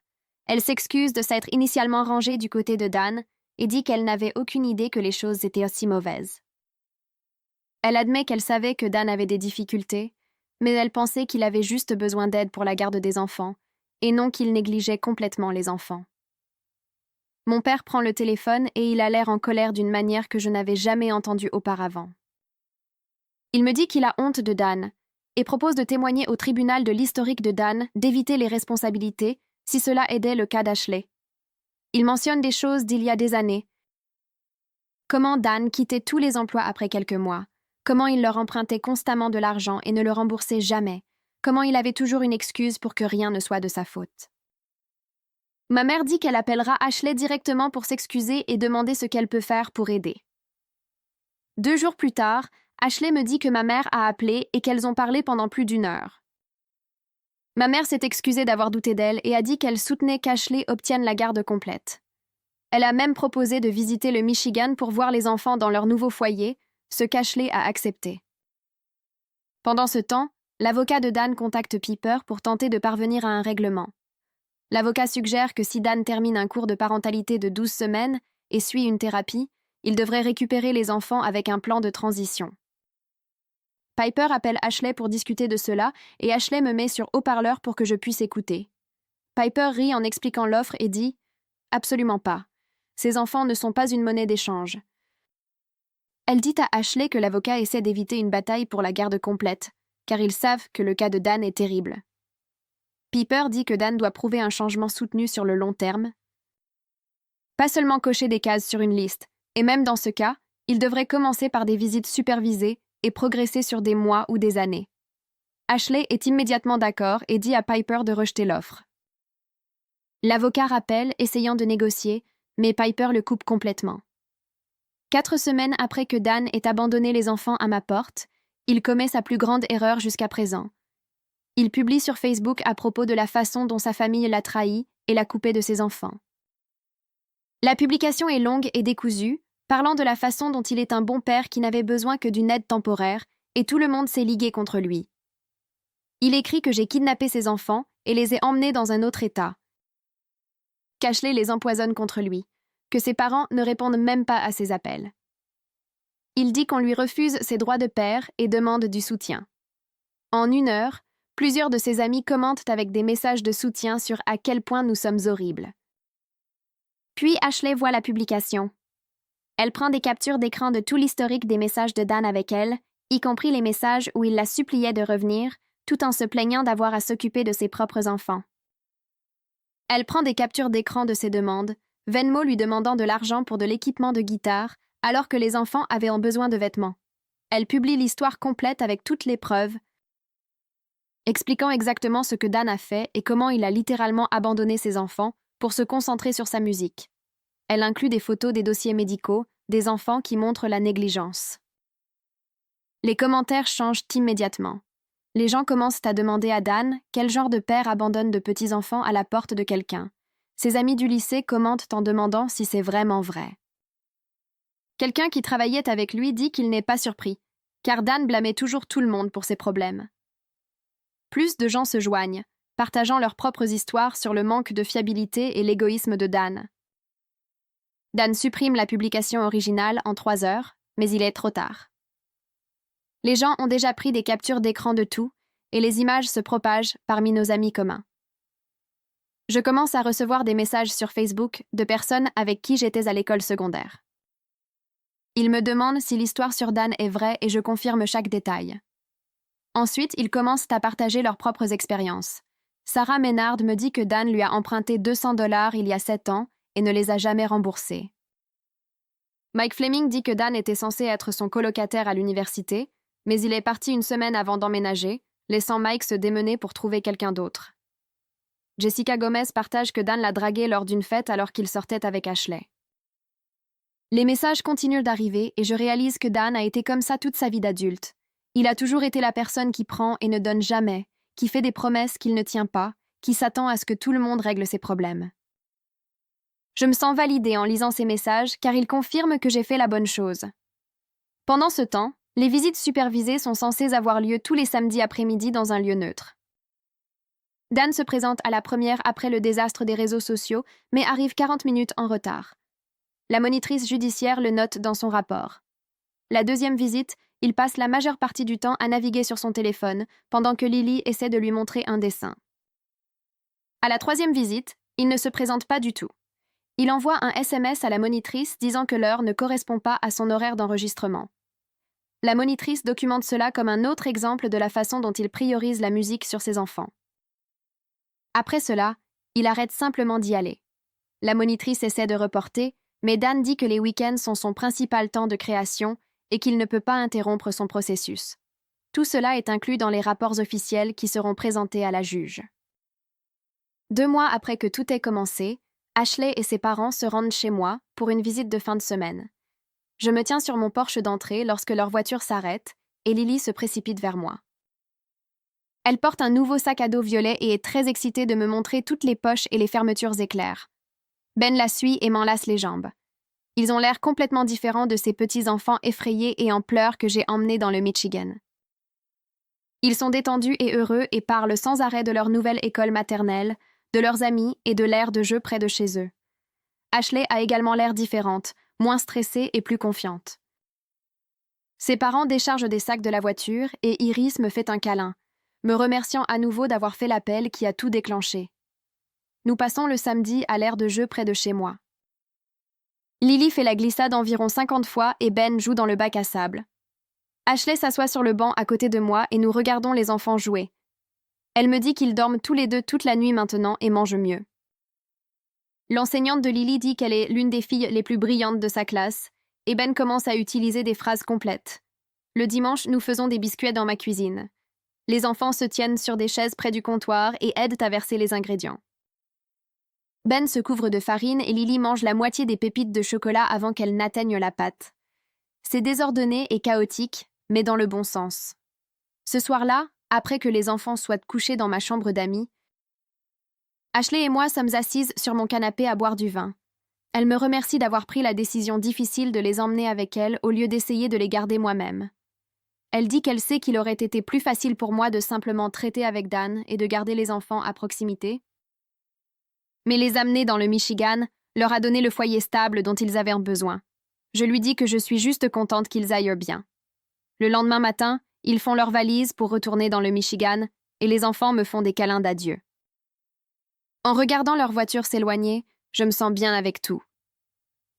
Elle s'excuse de s'être initialement rangée du côté de Dan et dit qu'elle n'avait aucune idée que les choses étaient aussi mauvaises. Elle admet qu'elle savait que Dan avait des difficultés, mais elle pensait qu'il avait juste besoin d'aide pour la garde des enfants, et non qu'il négligeait complètement les enfants. Mon père prend le téléphone et il a l'air en colère d'une manière que je n'avais jamais entendue auparavant. Il me dit qu'il a honte de Dan et propose de témoigner au tribunal de l'historique de Dan d'éviter les responsabilités si cela aidait le cas d'Ashley. Il mentionne des choses d'il y a des années. Comment Dan quittait tous les emplois après quelques mois, comment il leur empruntait constamment de l'argent et ne le remboursait jamais, comment il avait toujours une excuse pour que rien ne soit de sa faute. Ma mère dit qu'elle appellera Ashley directement pour s'excuser et demander ce qu'elle peut faire pour aider. 2 jours plus tard, Ashley me dit que ma mère a appelé et qu'elles ont parlé pendant plus d'1 heure. Ma mère s'est excusée d'avoir douté d'elle et a dit qu'elle soutenait qu'Ashley obtienne la garde complète. Elle a même proposé de visiter le Michigan pour voir les enfants dans leur nouveau foyer, ce qu'Ashley a accepté. Pendant ce temps, l'avocat de Dan contacte Piper pour tenter de parvenir à un règlement. L'avocat suggère que si Dan termine un cours de parentalité de 12 semaines et suit une thérapie, il devrait récupérer les enfants avec un plan de transition. Piper appelle Ashley pour discuter de cela et Ashley me met sur haut-parleur pour que je puisse écouter. Piper rit en expliquant l'offre et dit « Absolument pas. Ces enfants ne sont pas une monnaie d'échange. » Elle dit à Ashley que l'avocat essaie d'éviter une bataille pour la garde complète, car ils savent que le cas de Dan est terrible. Piper dit que Dan doit prouver un changement soutenu sur le long terme. Pas seulement cocher des cases sur une liste, et même dans ce cas, il devrait commencer par des visites supervisées et progresser sur des mois ou des années. Ashley est immédiatement d'accord et dit à Piper de rejeter l'offre. L'avocat rappelle, essayant de négocier, mais Piper le coupe complètement. 4 semaines après que Dan ait abandonné les enfants à ma porte, il commet sa plus grande erreur jusqu'à présent. Il publie sur Facebook à propos de la façon dont sa famille l'a trahi et l'a coupé de ses enfants. La publication est longue et décousue, parlant de la façon dont il est un bon père qui n'avait besoin que d'une aide temporaire, et tout le monde s'est ligué contre lui. Il écrit que j'ai kidnappé ses enfants et les ai emmenés dans un autre État. Qu'Ashley les empoisonne contre lui, que ses parents ne répondent même pas à ses appels. Il dit qu'on lui refuse ses droits de père et demande du soutien. En 1 heure, plusieurs de ses amis commentent avec des messages de soutien sur à quel point nous sommes horribles. Puis Ashley voit la publication. Elle prend des captures d'écran de tout l'historique des messages de Dan avec elle, y compris les messages où il la suppliait de revenir, tout en se plaignant d'avoir à s'occuper de ses propres enfants. Elle prend des captures d'écran de ses demandes, Venmo lui demandant de l'argent pour de l'équipement de guitare, alors que les enfants avaient besoin de vêtements. Elle publie l'histoire complète avec toutes les preuves, expliquant exactement ce que Dan a fait et comment il a littéralement abandonné ses enfants pour se concentrer sur sa musique. Elle inclut des photos des dossiers médicaux, des enfants qui montrent la négligence. Les commentaires changent immédiatement. Les gens commencent à demander à Dan quel genre de père abandonne de petits-enfants à la porte de quelqu'un. Ses amis du lycée commentent en demandant si c'est vraiment vrai. Quelqu'un qui travaillait avec lui dit qu'il n'est pas surpris, car Dan blâmait toujours tout le monde pour ses problèmes. Plus de gens se joignent, partageant leurs propres histoires sur le manque de fiabilité et l'égoïsme de Dan. Dan supprime la publication originale en 3 heures, mais il est trop tard. Les gens ont déjà pris des captures d'écran de tout, et les images se propagent parmi nos amis communs. Je commence à recevoir des messages sur Facebook de personnes avec qui j'étais à l'école secondaire. Ils me demandent si l'histoire sur Dan est vraie et je confirme chaque détail. Ensuite, ils commencent à partager leurs propres expériences. Sarah Ménard me dit que Dan lui a emprunté 200 $ il y a 7 ans et ne les a jamais remboursés. Mike Fleming dit que Dan était censé être son colocataire à l'université, mais il est parti une semaine avant d'emménager, laissant Mike se démener pour trouver quelqu'un d'autre. Jessica Gomez partage que Dan l'a dragué lors d'une fête alors qu'il sortait avec Ashley. Les messages continuent d'arriver et je réalise que Dan a été comme ça toute sa vie d'adulte. Il a toujours été la personne qui prend et ne donne jamais, qui fait des promesses qu'il ne tient pas, qui s'attend à ce que tout le monde règle ses problèmes. Je me sens validée en lisant ces messages car ils confirment que j'ai fait la bonne chose. Pendant ce temps, les visites supervisées sont censées avoir lieu tous les samedis après-midi dans un lieu neutre. Dan se présente à la première après le désastre des réseaux sociaux, mais arrive 40 minutes en retard. La monitrice judiciaire le note dans son rapport. La deuxième visite, il passe la majeure partie du temps à naviguer sur son téléphone, pendant que Lily essaie de lui montrer un dessin. À la troisième visite, il ne se présente pas du tout. Il envoie un SMS à la monitrice disant que l'heure ne correspond pas à son horaire d'enregistrement. La monitrice documente cela comme un autre exemple de la façon dont il priorise la musique sur ses enfants. Après cela, il arrête simplement d'y aller. La monitrice essaie de reporter, mais Dan dit que les week-ends sont son principal temps de création et qu'il ne peut pas interrompre son processus. Tout cela est inclus dans les rapports officiels qui seront présentés à la juge. 2 mois après que tout ait commencé, Ashley et ses parents se rendent chez moi pour une visite de fin de semaine. Je me tiens sur mon porche d'entrée lorsque leur voiture s'arrête et Lily se précipite vers moi. Elle porte un nouveau sac à dos violet et est très excitée de me montrer toutes les poches et les fermetures éclairs. Ben la suit et m'enlace les jambes. Ils ont l'air complètement différents de ces petits enfants effrayés et en pleurs que j'ai emmenés dans le Michigan. Ils sont détendus et heureux et parlent sans arrêt de leur nouvelle école maternelle, de leurs amis et de l'aire de jeu près de chez eux. Ashley a également l'air différente, moins stressée et plus confiante. Ses parents déchargent des sacs de la voiture et Iris me fait un câlin, me remerciant à nouveau d'avoir fait l'appel qui a tout déclenché. Nous passons le samedi à l'aire de jeu près de chez moi. Lily fait la glissade environ 50 fois et Ben joue dans le bac à sable. Ashley s'assoit sur le banc à côté de moi et nous regardons les enfants jouer. Elle me dit qu'ils dorment tous les deux toute la nuit maintenant et mangent mieux. L'enseignante de Lily dit qu'elle est l'une des filles les plus brillantes de sa classe et Ben commence à utiliser des phrases complètes. Le dimanche, nous faisons des biscuits dans ma cuisine. Les enfants se tiennent sur des chaises près du comptoir et aident à verser les ingrédients. Ben se couvre de farine et Lily mange la moitié des pépites de chocolat avant qu'elle n'atteigne la pâte. C'est désordonné et chaotique, mais dans le bon sens. Ce soir-là, après que les enfants soient couchés dans ma chambre d'amis, Ashley et moi sommes assises sur mon canapé à boire du vin. Elle me remercie d'avoir pris la décision difficile de les emmener avec elle au lieu d'essayer de les garder moi-même. Elle dit qu'elle sait qu'il aurait été plus facile pour moi de simplement traiter avec Dan et de garder les enfants à proximité. Mais les amener dans le Michigan leur a donné le foyer stable dont ils avaient besoin. Je lui dis que je suis juste contente qu'ils aillent bien. Le lendemain matin, ils font leurs valises pour retourner dans le Michigan et les enfants me font des câlins d'adieu. En regardant leur voiture s'éloigner, je me sens bien avec tout.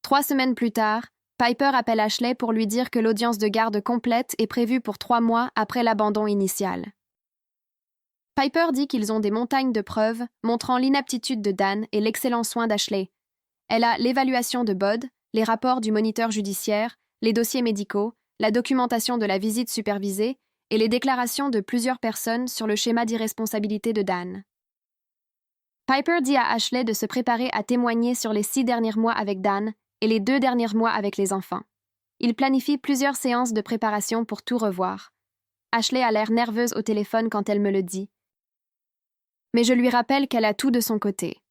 3 semaines plus tard, Piper appelle Ashley pour lui dire que l'audience de garde complète est prévue pour 3 mois après l'abandon initial. Piper dit qu'ils ont des montagnes de preuves montrant l'inaptitude de Dan et l'excellent soin d'Ashley. Elle a l'évaluation de Bud, les rapports du moniteur judiciaire, les dossiers médicaux, la documentation de la visite supervisée et les déclarations de plusieurs personnes sur le schéma d'irresponsabilité de Dan. Piper dit à Ashley de se préparer à témoigner sur les 6 derniers mois avec Dan et les 2 derniers mois avec les enfants. Il planifie plusieurs séances de préparation pour tout revoir. Ashley a l'air nerveuse au téléphone quand elle me le dit. Mais je lui rappelle qu'elle a tout de son côté.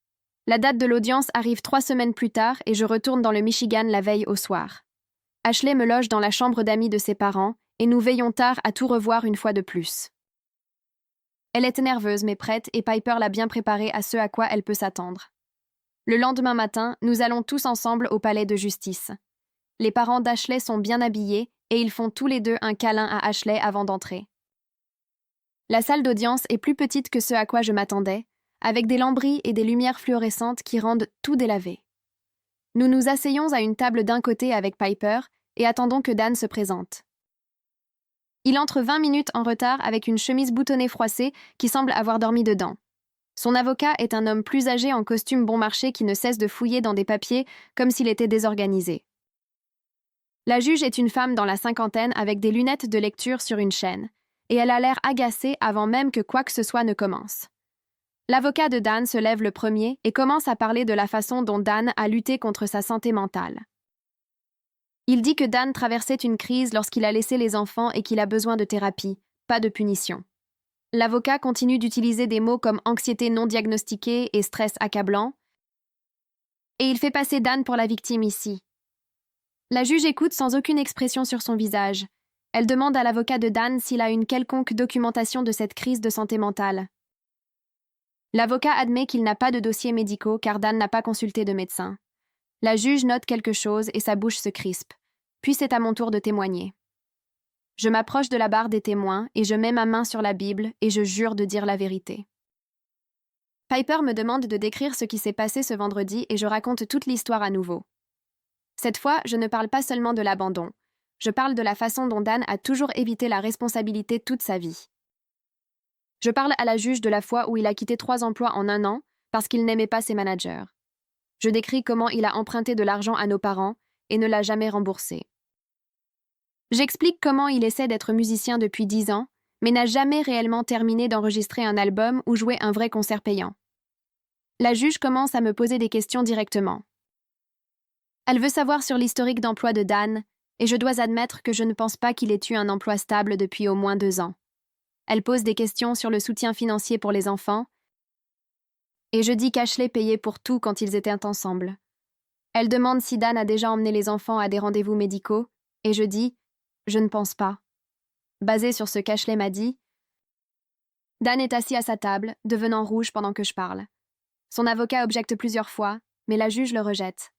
La date de l'audience arrive 3 semaines plus tard et je retourne dans le Michigan la veille au soir. Ashley me loge dans la chambre d'amis de ses parents et nous veillons tard à tout revoir une fois de plus. Elle était nerveuse mais prête et Piper l'a bien préparée à ce à quoi elle peut s'attendre. Le lendemain matin, nous allons tous ensemble au palais de justice. Les parents d'Ashley sont bien habillés et ils font tous les deux un câlin à Ashley avant d'entrer. La salle d'audience est plus petite que ce à quoi je m'attendais, avec des lambris et des lumières fluorescentes qui rendent tout délavé. Nous nous asseyons à une table d'un côté avec Piper et attendons que Dan se présente. Il entre 20 minutes en retard avec une chemise boutonnée froissée qui semble avoir dormi dedans. Son avocat est un homme plus âgé en costume bon marché qui ne cesse de fouiller dans des papiers comme s'il était désorganisé. La juge est une femme dans la cinquantaine avec des lunettes de lecture sur une chaîne, et elle a l'air agacée avant même que quoi que ce soit ne commence. L'avocat de Dan se lève le premier et commence à parler de la façon dont Dan a lutté contre sa santé mentale. Il dit que Dan traversait une crise lorsqu'il a laissé les enfants et qu'il a besoin de thérapie, pas de punition. L'avocat continue d'utiliser des mots comme anxiété non diagnostiquée et stress accablant, et il fait passer Dan pour la victime ici. La juge écoute sans aucune expression sur son visage. Elle demande à l'avocat de Dan s'il a une quelconque documentation de cette crise de santé mentale. L'avocat admet qu'il n'a pas de dossiers médicaux car Dan n'a pas consulté de médecin. La juge note quelque chose et sa bouche se crispe. Puis c'est à mon tour de témoigner. Je m'approche de la barre des témoins et je mets ma main sur la Bible et je jure de dire la vérité. Piper me demande de décrire ce qui s'est passé ce vendredi et je raconte toute l'histoire à nouveau. Cette fois, je ne parle pas seulement de l'abandon. Je parle de la façon dont Dan a toujours évité la responsabilité toute sa vie. Je parle à la juge de la fois où il a quitté 3 emplois en 1 an parce qu'il n'aimait pas ses managers. Je décris comment il a emprunté de l'argent à nos parents et ne l'a jamais remboursé. J'explique comment il essaie d'être musicien depuis 10 ans, mais n'a jamais réellement terminé d'enregistrer un album ou jouer un vrai concert payant. La juge commence à me poser des questions directement. Elle veut savoir sur l'historique d'emploi de Dan, et je dois admettre que je ne pense pas qu'il ait eu un emploi stable depuis au moins 2 ans. Elle pose des questions sur le soutien financier pour les enfants, et je dis qu'Ashley payait pour tout quand ils étaient ensemble. Elle demande si Dan a déjà emmené les enfants à des rendez-vous médicaux, et je dis « Je ne pense pas ». Basé sur ce qu'Ashley m'a dit, Dan est assis à sa table, devenant rouge pendant que je parle. Son avocat objecte plusieurs fois, mais la juge le rejette.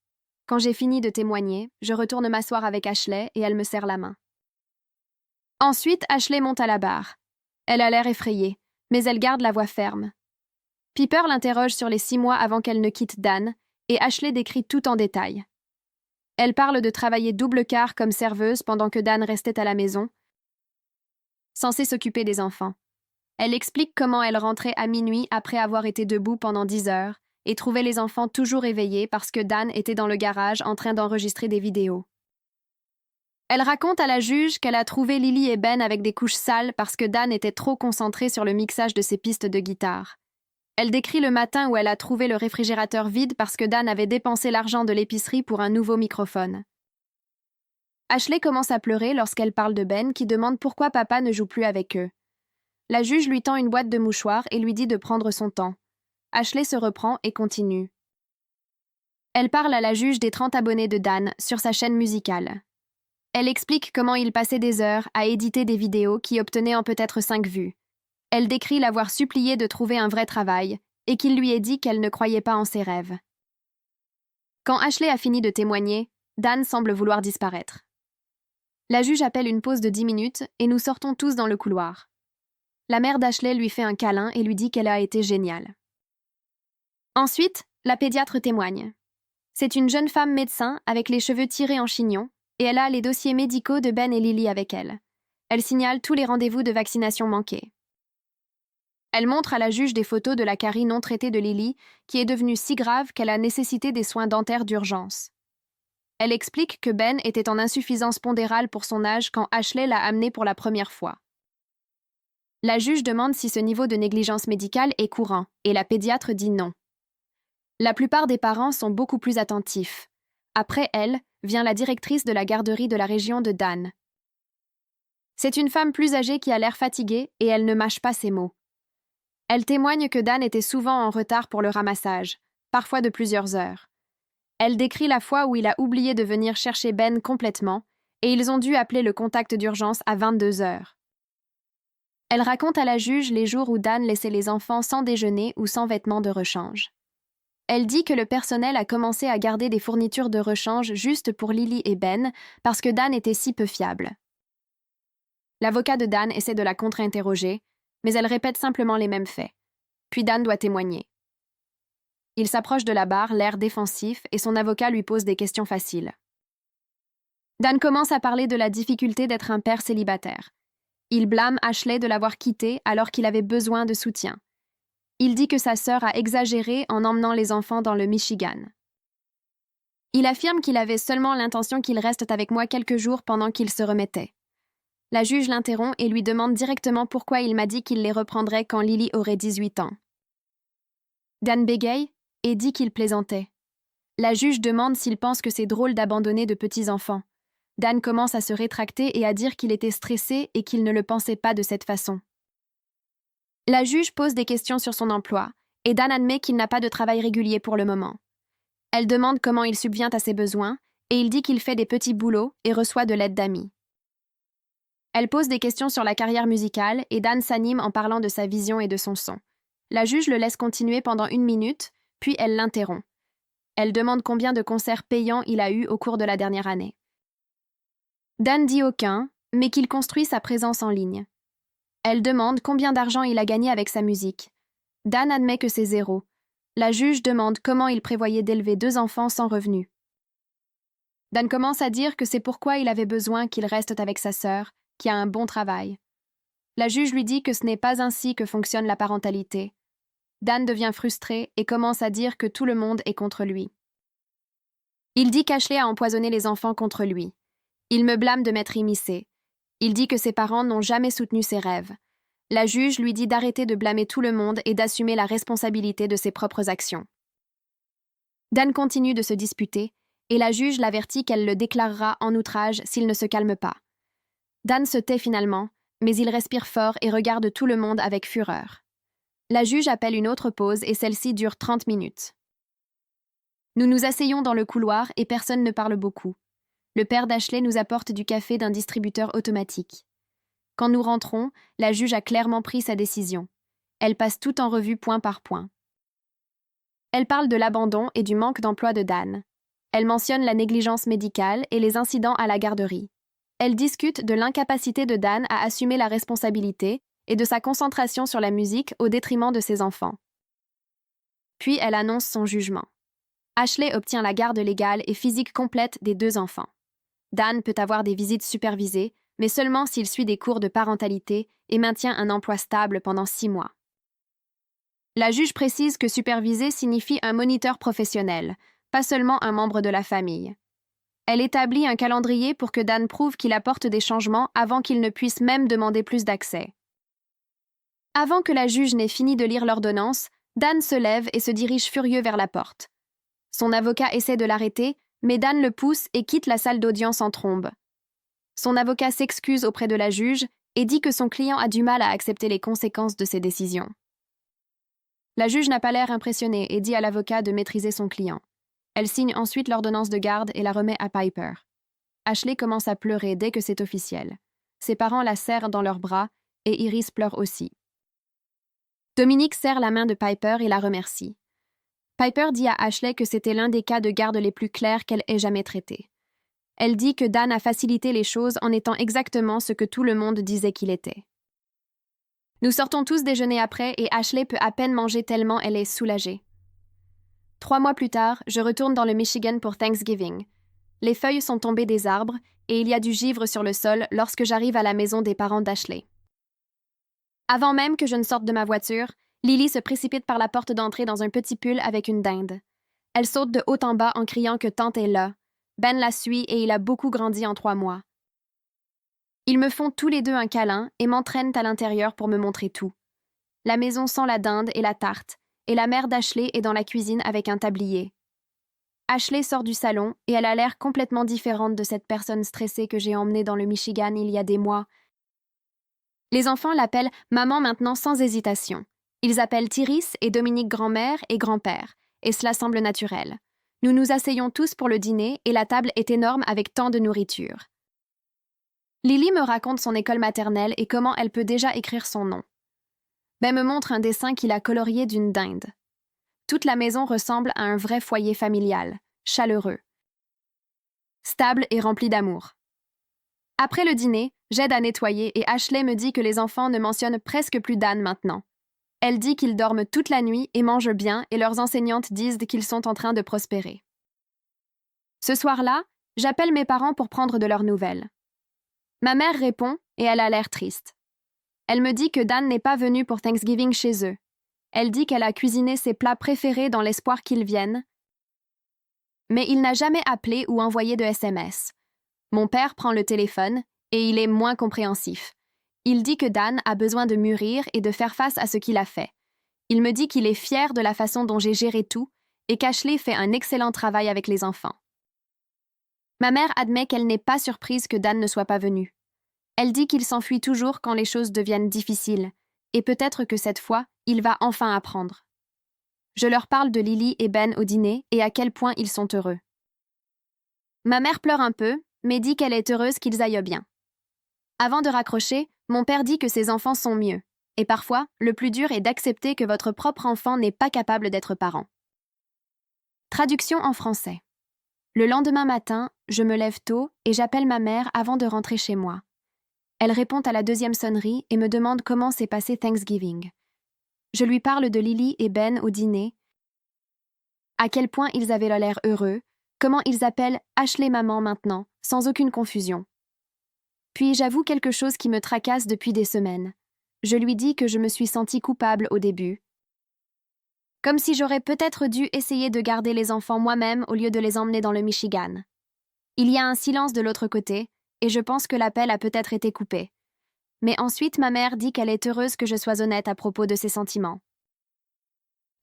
Quand j'ai fini de témoigner, je retourne m'asseoir avec Ashley et elle me serre la main. Ensuite, Ashley monte à la barre. Elle a l'air effrayée, mais elle garde la voix ferme. Piper l'interroge sur les 6 mois avant qu'elle ne quitte Dan, et Ashley décrit tout en détail. Elle parle de travailler double quart comme serveuse pendant que Dan restait à la maison, censé s'occuper des enfants. Elle explique comment elle rentrait à minuit après avoir été debout pendant 10 heures et trouvait les enfants toujours éveillés parce que Dan était dans le garage en train d'enregistrer des vidéos. Elle raconte à la juge qu'elle a trouvé Lily et Ben avec des couches sales parce que Dan était trop concentré sur le mixage de ses pistes de guitare. Elle décrit le matin où elle a trouvé le réfrigérateur vide parce que Dan avait dépensé l'argent de l'épicerie pour un nouveau microphone. Ashley commence à pleurer lorsqu'elle parle de Ben qui demande pourquoi papa ne joue plus avec eux. La juge lui tend une boîte de mouchoirs et lui dit de prendre son temps. Ashley se reprend et continue. Elle parle à la juge des 30 abonnés de Dan sur sa chaîne musicale. Elle explique comment il passait des heures à éditer des vidéos qui obtenaient en peut-être 5 vues. Elle décrit l'avoir supplié de trouver un vrai travail et qu'il lui ait dit qu'elle ne croyait pas en ses rêves. Quand Ashley a fini de témoigner, Dan semble vouloir disparaître. La juge appelle une pause de 10 minutes et nous sortons tous dans le couloir. La mère d'Ashley lui fait un câlin et lui dit qu'elle a été géniale. Ensuite, la pédiatre témoigne. C'est une jeune femme médecin avec les cheveux tirés en chignon et elle a les dossiers médicaux de Ben et Lily avec elle. Elle signale tous les rendez-vous de vaccination manqués. Elle montre à la juge des photos de la carie non traitée de Lily qui est devenue si grave qu'elle a nécessité des soins dentaires d'urgence. Elle explique que Ben était en insuffisance pondérale pour son âge quand Ashley l'a amené pour la première fois. La juge demande si ce niveau de négligence médicale est courant et la pédiatre dit non. La plupart des parents sont beaucoup plus attentifs. Après elle, vient la directrice de la garderie de la région de Dan. C'est une femme plus âgée qui a l'air fatiguée et elle ne mâche pas ses mots. Elle témoigne que Dan était souvent en retard pour le ramassage, parfois de plusieurs heures. Elle décrit la fois où il a oublié de venir chercher Ben complètement et ils ont dû appeler le contact d'urgence à 22 heures. Elle raconte à la juge les jours où Dan laissait les enfants sans déjeuner ou sans vêtements de rechange. Elle dit que le personnel a commencé à garder des fournitures de rechange juste pour Lily et Ben parce que Dan était si peu fiable. L'avocat de Dan essaie de la contre-interroger, mais elle répète simplement les mêmes faits. Puis Dan doit témoigner. Il s'approche de la barre, l'air défensif, et son avocat lui pose des questions faciles. Dan commence à parler de la difficulté d'être un père célibataire. Il blâme Ashley de l'avoir quitté alors qu'il avait besoin de soutien. Il dit que sa sœur a exagéré en emmenant les enfants dans le Michigan. Il affirme qu'il avait seulement l'intention qu'ils restent avec moi quelques jours pendant qu'il se remettait. La juge l'interrompt et lui demande directement pourquoi il m'a dit qu'il les reprendrait quand Lily aurait 18 ans. Dan bégaye et dit qu'il plaisantait. La juge demande s'il pense que c'est drôle d'abandonner de petits-enfants. Dan commence à se rétracter et à dire qu'il était stressé et qu'il ne le pensait pas de cette façon. La juge pose des questions sur son emploi, et Dan admet qu'il n'a pas de travail régulier pour le moment. Elle demande comment il subvient à ses besoins, et il dit qu'il fait des petits boulots et reçoit de l'aide d'amis. Elle pose des questions sur la carrière musicale, et Dan s'anime en parlant de sa vision et de son son. La juge le laisse continuer pendant 1 minute, puis elle l'interrompt. Elle demande combien de concerts payants il a eu au cours de la dernière année. Dan dit aucun, mais qu'il construit sa présence en ligne. Elle demande combien d'argent il a gagné avec sa musique. Dan admet que c'est 0. La juge demande comment il prévoyait d'élever 2 enfants sans revenus. Dan commence à dire que c'est pourquoi il avait besoin qu'il reste avec sa sœur, qui a un bon travail. La juge lui dit que ce n'est pas ainsi que fonctionne la parentalité. Dan devient frustré et commence à dire que tout le monde est contre lui. Il dit qu'Ashley a empoisonné les enfants contre lui. Il me blâme de m'être immiscé. Il dit que ses parents n'ont jamais soutenu ses rêves. La juge lui dit d'arrêter de blâmer tout le monde et d'assumer la responsabilité de ses propres actions. Dan continue de se disputer, et la juge l'avertit qu'elle le déclarera en outrage s'il ne se calme pas. Dan se tait finalement, mais il respire fort et regarde tout le monde avec fureur. La juge appelle une autre pause et celle-ci dure 30 minutes. Nous nous asseyons dans le couloir et personne ne parle beaucoup. Le père d'Ashley nous apporte du café d'un distributeur automatique. Quand nous rentrons, la juge a clairement pris sa décision. Elle passe tout en revue point par point. Elle parle de l'abandon et du manque d'emploi de Dan. Elle mentionne la négligence médicale et les incidents à la garderie. Elle discute de l'incapacité de Dan à assumer la responsabilité et de sa concentration sur la musique au détriment de ses enfants. Puis elle annonce son jugement. Ashley obtient la garde légale et physique complète des 2 enfants. Dan peut avoir des visites supervisées, mais seulement s'il suit des cours de parentalité et maintient un emploi stable pendant 6 mois. La juge précise que superviser signifie un moniteur professionnel, pas seulement un membre de la famille. Elle établit un calendrier pour que Dan prouve qu'il apporte des changements avant qu'il ne puisse même demander plus d'accès. Avant que la juge n'ait fini de lire l'ordonnance, Dan se lève et se dirige furieux vers la porte. Son avocat essaie de l'arrêter, mais Dan le pousse et quitte la salle d'audience en trombe. Son avocat s'excuse auprès de la juge et dit que son client a du mal à accepter les conséquences de ses décisions. La juge n'a pas l'air impressionnée et dit à l'avocat de maîtriser son client. Elle signe ensuite l'ordonnance de garde et la remet à Piper. Ashley commence à pleurer dès que c'est officiel. Ses parents la serrent dans leurs bras et Iris pleure aussi. Dominique serre la main de Piper et la remercie. Piper dit à Ashley que c'était l'un des cas de garde les plus clairs qu'elle ait jamais traités. Elle dit que Dan a facilité les choses en étant exactement ce que tout le monde disait qu'il était. Nous sortons tous déjeuner après et Ashley peut à peine manger tellement elle est soulagée. 3 mois plus tard, je retourne dans le Michigan pour Thanksgiving. Les feuilles sont tombées des arbres et il y a du givre sur le sol lorsque j'arrive à la maison des parents d'Ashley. Avant même que je ne sorte de ma voiture, Lily se précipite par la porte d'entrée dans un petit pull avec une dinde. Elle saute de haut en bas en criant que tante est là. Ben la suit et il a beaucoup grandi en 3 mois. Ils me font tous les deux un câlin et m'entraînent à l'intérieur pour me montrer tout. La maison sent la dinde et la tarte, et la mère d'Ashley est dans la cuisine avec un tablier. Ashley sort du salon et elle a l'air complètement différente de cette personne stressée que j'ai emmenée dans le Michigan il y a des mois. Les enfants l'appellent maman maintenant sans hésitation. Ils appellent Iris et Dominique grand-mère et grand-père, et cela semble naturel. Nous nous asseyons tous pour le dîner et la table est énorme avec tant de nourriture. Lily me raconte son école maternelle et comment elle peut déjà écrire son nom. Ben me montre un dessin qu'il a colorié d'une dinde. Toute la maison ressemble à un vrai foyer familial, chaleureux, stable et rempli d'amour. Après le dîner, j'aide à nettoyer et Ashley me dit que les enfants ne mentionnent presque plus Dan maintenant. Elle dit qu'ils dorment toute la nuit et mangent bien et leurs enseignantes disent qu'ils sont en train de prospérer. Ce soir-là, j'appelle mes parents pour prendre de leurs nouvelles. Ma mère répond et elle a l'air triste. Elle me dit que Dan n'est pas venu pour Thanksgiving chez eux. Elle dit qu'elle a cuisiné ses plats préférés dans l'espoir qu'ils viennent, mais il n'a jamais appelé ou envoyé de SMS. Mon père prend le téléphone et il est moins compréhensif. Il dit que Dan a besoin de mûrir et de faire face à ce qu'il a fait. Il me dit qu'il est fier de la façon dont j'ai géré tout et qu'Ashley fait un excellent travail avec les enfants. Ma mère admet qu'elle n'est pas surprise que Dan ne soit pas venu. Elle dit qu'il s'enfuit toujours quand les choses deviennent difficiles, et peut-être que cette fois, il va enfin apprendre. Je leur parle de Lily et Ben au dîner et à quel point ils sont heureux. Ma mère pleure un peu, mais dit qu'elle est heureuse qu'ils aillent bien. Avant de raccrocher, mon père dit que ses enfants sont mieux, et parfois, le plus dur est d'accepter que votre propre enfant n'est pas capable d'être parent. Traduction en français. Le lendemain matin, je me lève tôt et j'appelle ma mère avant de rentrer chez moi. Elle répond à la deuxième sonnerie et me demande comment s'est passé Thanksgiving. Je lui parle de Lily et Ben au dîner, à quel point ils avaient l'air heureux, comment ils appellent Ashley maman maintenant, sans aucune confusion. Puis j'avoue quelque chose qui me tracasse depuis des semaines. Je lui dis que je me suis sentie coupable au début, comme si j'aurais peut-être dû essayer de garder les enfants moi-même au lieu de les emmener dans le Michigan. Il y a un silence de l'autre côté, et je pense que l'appel a peut-être été coupé. Mais ensuite, ma mère dit qu'elle est heureuse que je sois honnête à propos de ses sentiments.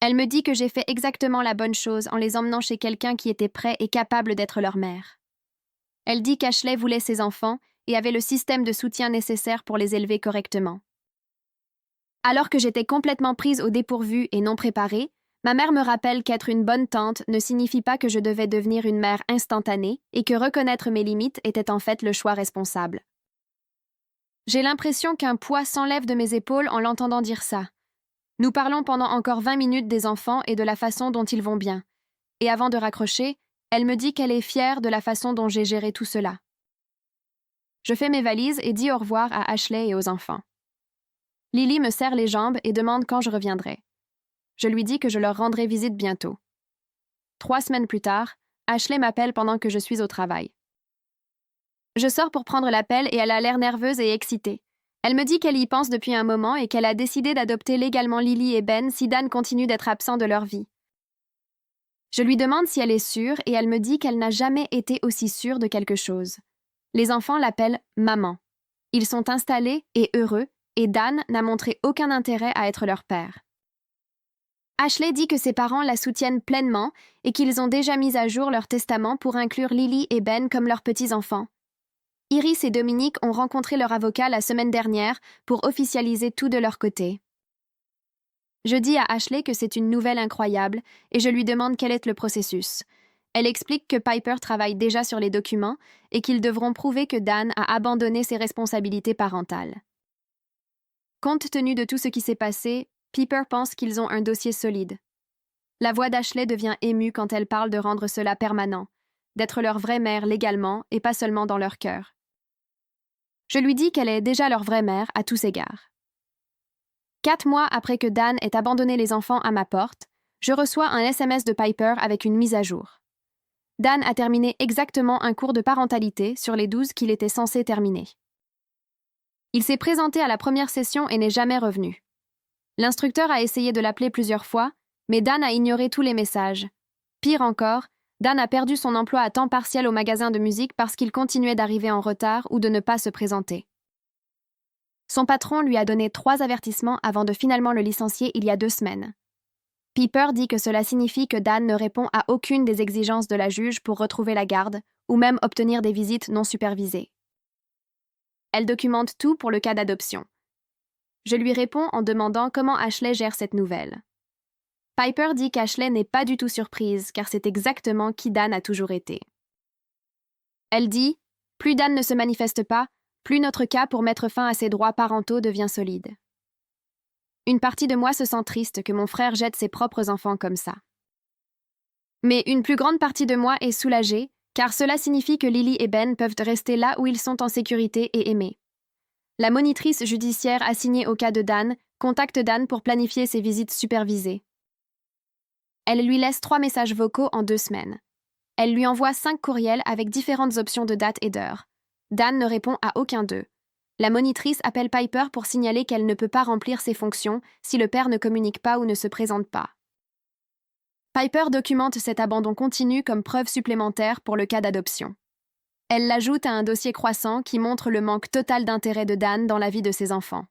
Elle me dit que j'ai fait exactement la bonne chose en les emmenant chez quelqu'un qui était prêt et capable d'être leur mère. Elle dit qu'Ashley voulait ses enfants et avait le système de soutien nécessaire pour les élever correctement. Alors que j'étais complètement prise au dépourvu et non préparée, ma mère me rappelle qu'être une bonne tante ne signifie pas que je devais devenir une mère instantanée et que reconnaître mes limites était en fait le choix responsable. J'ai l'impression qu'un poids s'enlève de mes épaules en l'entendant dire ça. Nous parlons pendant encore 20 minutes des enfants et de la façon dont ils vont bien. Et avant de raccrocher, elle me dit qu'elle est fière de la façon dont j'ai géré tout cela. Je fais mes valises et dis au revoir à Ashley et aux enfants. Lily me serre les jambes et demande quand je reviendrai. Je lui dis que je leur rendrai visite bientôt. 3 semaines plus tard, Ashley m'appelle pendant que je suis au travail. Je sors pour prendre l'appel et elle a l'air nerveuse et excitée. Elle me dit qu'elle y pense depuis un moment et qu'elle a décidé d'adopter légalement Lily et Ben si Dan continue d'être absent de leur vie. Je lui demande si elle est sûre et elle me dit qu'elle n'a jamais été aussi sûre de quelque chose. Les enfants l'appellent « maman ». Ils sont installés et heureux et Dan n'a montré aucun intérêt à être leur père. Ashley dit que ses parents la soutiennent pleinement et qu'ils ont déjà mis à jour leur testament pour inclure Lily et Ben comme leurs petits-enfants. Iris et Dominique ont rencontré leur avocat la semaine dernière pour officialiser tout de leur côté. Je dis à Ashley que c'est une nouvelle incroyable et je lui demande quel est le processus. Elle explique que Piper travaille déjà sur les documents et qu'ils devront prouver que Dan a abandonné ses responsabilités parentales. Compte tenu de tout ce qui s'est passé, Piper pense qu'ils ont un dossier solide. La voix d'Ashley devient émue quand elle parle de rendre cela permanent, d'être leur vraie mère légalement et pas seulement dans leur cœur. Je lui dis qu'elle est déjà leur vraie mère à tous égards. 4 mois après que Dan ait abandonné les enfants à ma porte, je reçois un SMS de Piper avec une mise à jour. Dan a terminé exactement un cours de parentalité sur les 12 qu'il était censé terminer. Il s'est présenté à la première session et n'est jamais revenu. L'instructeur a essayé de l'appeler plusieurs fois, mais Dan a ignoré tous les messages. Pire encore, Dan a perdu son emploi à temps partiel au magasin de musique parce qu'il continuait d'arriver en retard ou de ne pas se présenter. Son patron lui a donné 3 avertissements avant de finalement le licencier il y a 2 semaines. Piper dit que cela signifie que Dan ne répond à aucune des exigences de la juge pour retrouver la garde ou même obtenir des visites non supervisées. Elle documente tout pour le cas d'adoption. Je lui réponds en demandant comment Ashley gère cette nouvelle. Piper dit qu'Ashley n'est pas du tout surprise car c'est exactement qui Dan a toujours été. Elle dit « Plus Dan ne se manifeste pas, plus notre cas pour mettre fin à ses droits parentaux devient solide. » Une partie de moi se sent triste que mon frère jette ses propres enfants comme ça. Mais une plus grande partie de moi est soulagée car cela signifie que Lily et Ben peuvent rester là où ils sont en sécurité et aimés. La monitrice judiciaire assignée au cas de Dan contacte Dan pour planifier ses visites supervisées. Elle lui laisse 3 messages vocaux en 2 semaines. Elle lui envoie 5 courriels avec différentes options de date et d'heure. Dan ne répond à aucun d'eux. La monitrice appelle Piper pour signaler qu'elle ne peut pas remplir ses fonctions si le père ne communique pas ou ne se présente pas. Piper documente cet abandon continu comme preuve supplémentaire pour le cas d'adoption. Elle l'ajoute à un dossier croissant qui montre le manque total d'intérêt de Dan dans la vie de ses enfants.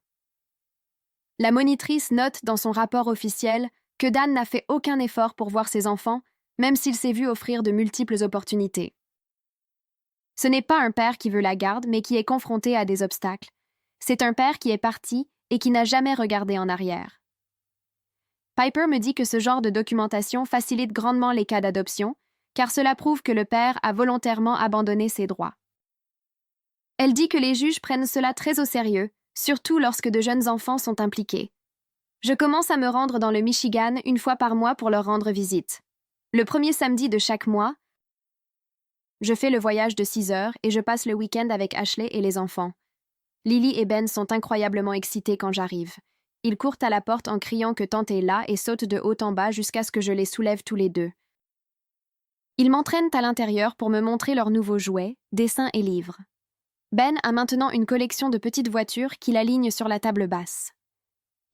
La monitrice note dans son rapport officiel que Dan n'a fait aucun effort pour voir ses enfants, même s'il s'est vu offrir de multiples opportunités. Ce n'est pas un père qui veut la garde, mais qui est confronté à des obstacles. C'est un père qui est parti et qui n'a jamais regardé en arrière. Piper me dit que ce genre de documentation facilite grandement les cas d'adoption, car cela prouve que le père a volontairement abandonné ses droits. Elle dit que les juges prennent cela très au sérieux, surtout lorsque de jeunes enfants sont impliqués. Je commence à me rendre dans le Michigan 1 fois par mois pour leur rendre visite. Le premier samedi de chaque mois, je fais le voyage de 6 heures et je passe le week-end avec Ashley et les enfants. Lily et Ben sont incroyablement excités quand j'arrive. Ils courent à la porte en criant que tante est là et sautent de haut en bas jusqu'à ce que je les soulève tous les deux. Ils m'entraînent à l'intérieur pour me montrer leurs nouveaux jouets, dessins et livres. Ben a maintenant une collection de petites voitures qu'il aligne sur la table basse.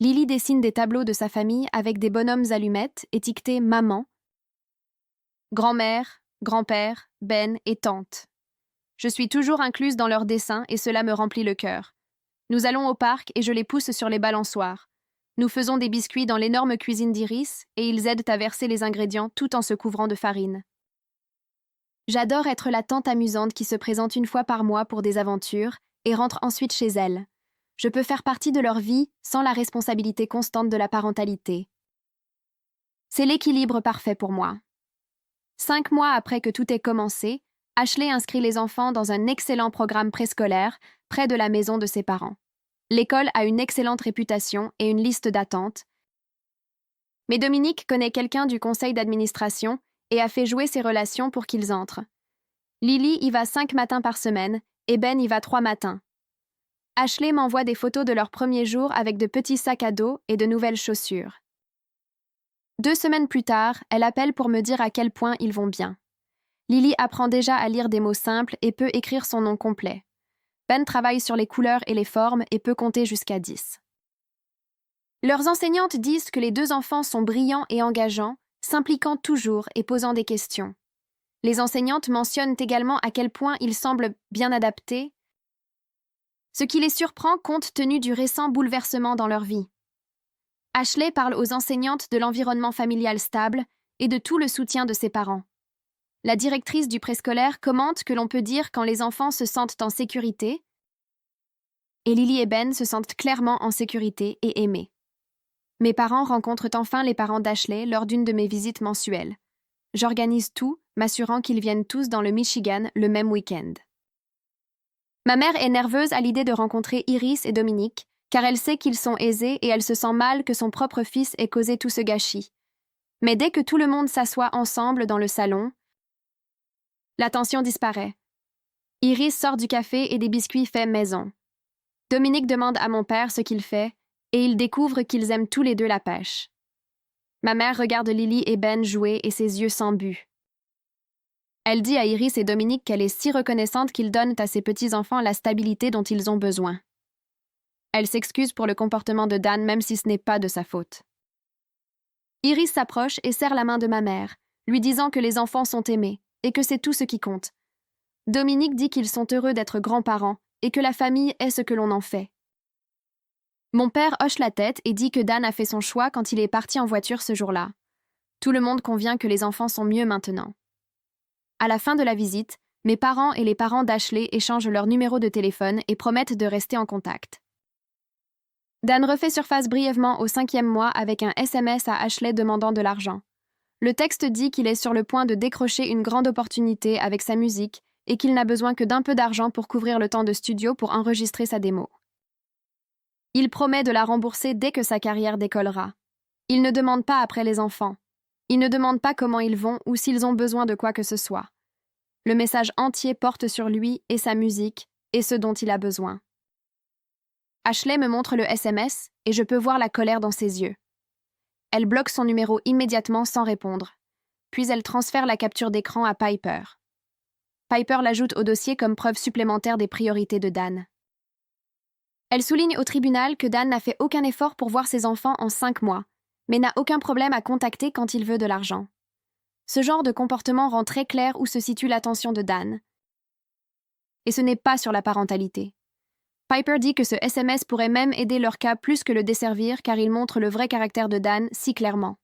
Lily dessine des tableaux de sa famille avec des bonhommes allumettes étiquetés « Maman », grand-mère, grand-père, Ben et tante. Je suis toujours incluse dans leurs dessins et cela me remplit le cœur. Nous allons au parc et je les pousse sur les balançoires. Nous faisons des biscuits dans l'énorme cuisine d'Iris et ils aident à verser les ingrédients tout en se couvrant de farine. J'adore être la tante amusante qui se présente 1 fois par mois pour des aventures et rentre ensuite chez elle. Je peux faire partie de leur vie sans la responsabilité constante de la parentalité. C'est l'équilibre parfait pour moi. 5 mois après que tout ait commencé, Ashley inscrit les enfants dans un excellent programme préscolaire près de la maison de ses parents. L'école a une excellente réputation et une liste d'attente. Mais Dominique connaît quelqu'un du conseil d'administration et a fait jouer ses relations pour qu'ils entrent. Lily y va 5 matins par semaine et Ben y va 3 matins. Ashley m'envoie des photos de leur premier jour avec de petits sacs à dos et de nouvelles chaussures. 2 semaines plus tard, elle appelle pour me dire à quel point ils vont bien. Lily apprend déjà à lire des mots simples et peut écrire son nom complet. Ben travaille sur les couleurs et les formes et peut compter jusqu'à 10. Leurs enseignantes disent que les 2 enfants sont brillants et engageants, s'impliquant toujours et posant des questions. Les enseignantes mentionnent également à quel point ils semblent bien adaptés, ce qui les surprend compte tenu du récent bouleversement dans leur vie. Ashley parle aux enseignantes de l'environnement familial stable et de tout le soutien de ses parents. La directrice du préscolaire commente que l'on peut dire quand les enfants se sentent en sécurité, et Lily et Ben se sentent clairement en sécurité et aimés. Mes parents rencontrent enfin les parents d'Ashley lors d'une de mes visites mensuelles. J'organise tout, m'assurant qu'ils viennent tous dans le Michigan le même week-end. Ma mère est nerveuse à l'idée de rencontrer Iris et Dominique, car elle sait qu'ils sont aisés et elle se sent mal que son propre fils ait causé tout ce gâchis. Mais dès que tout le monde s'assoit ensemble dans le salon, la tension disparaît. Iris sort du café et des biscuits faits maison. Dominique demande à mon père ce qu'il fait, et il découvre qu'ils aiment tous les deux la pêche. Ma mère regarde Lily et Ben jouer et ses yeux s'embuent. Elle dit à Iris et Dominique qu'elle est si reconnaissante qu'ils donnent à ses petits-enfants la stabilité dont ils ont besoin. Elle s'excuse pour le comportement de Dan même si ce n'est pas de sa faute. Iris s'approche et serre la main de ma mère, lui disant que les enfants sont aimés et que c'est tout ce qui compte. Dominique dit qu'ils sont heureux d'être grands-parents et que la famille est ce que l'on en fait. Mon père hoche la tête et dit que Dan a fait son choix quand il est parti en voiture ce jour-là. Tout le monde convient que les enfants sont mieux maintenant. À la fin de la visite, mes parents et les parents d'Ashley échangent leur numéro de téléphone et promettent de rester en contact. Dan refait surface brièvement au 5e mois avec un SMS à Ashley demandant de l'argent. Le texte dit qu'il est sur le point de décrocher une grande opportunité avec sa musique et qu'il n'a besoin que d'un peu d'argent pour couvrir le temps de studio pour enregistrer sa démo. Il promet de la rembourser dès que sa carrière décollera. Il ne demande pas après les enfants. Il ne demande pas comment ils vont ou s'ils ont besoin de quoi que ce soit. Le message entier porte sur lui et sa musique et ce dont il a besoin. Ashley me montre le SMS et je peux voir la colère dans ses yeux. Elle bloque son numéro immédiatement sans répondre. Puis elle transfère la capture d'écran à Piper. Piper l'ajoute au dossier comme preuve supplémentaire des priorités de Dan. Elle souligne au tribunal que Dan n'a fait aucun effort pour voir ses enfants en 5 mois, mais n'a aucun problème à contacter quand il veut de l'argent. Ce genre de comportement rend très clair où se situe l'attention de Dan. Et ce n'est pas sur la parentalité. Piper dit que ce SMS pourrait même aider leur cas plus que le desservir car il montre le vrai caractère de Dan si clairement.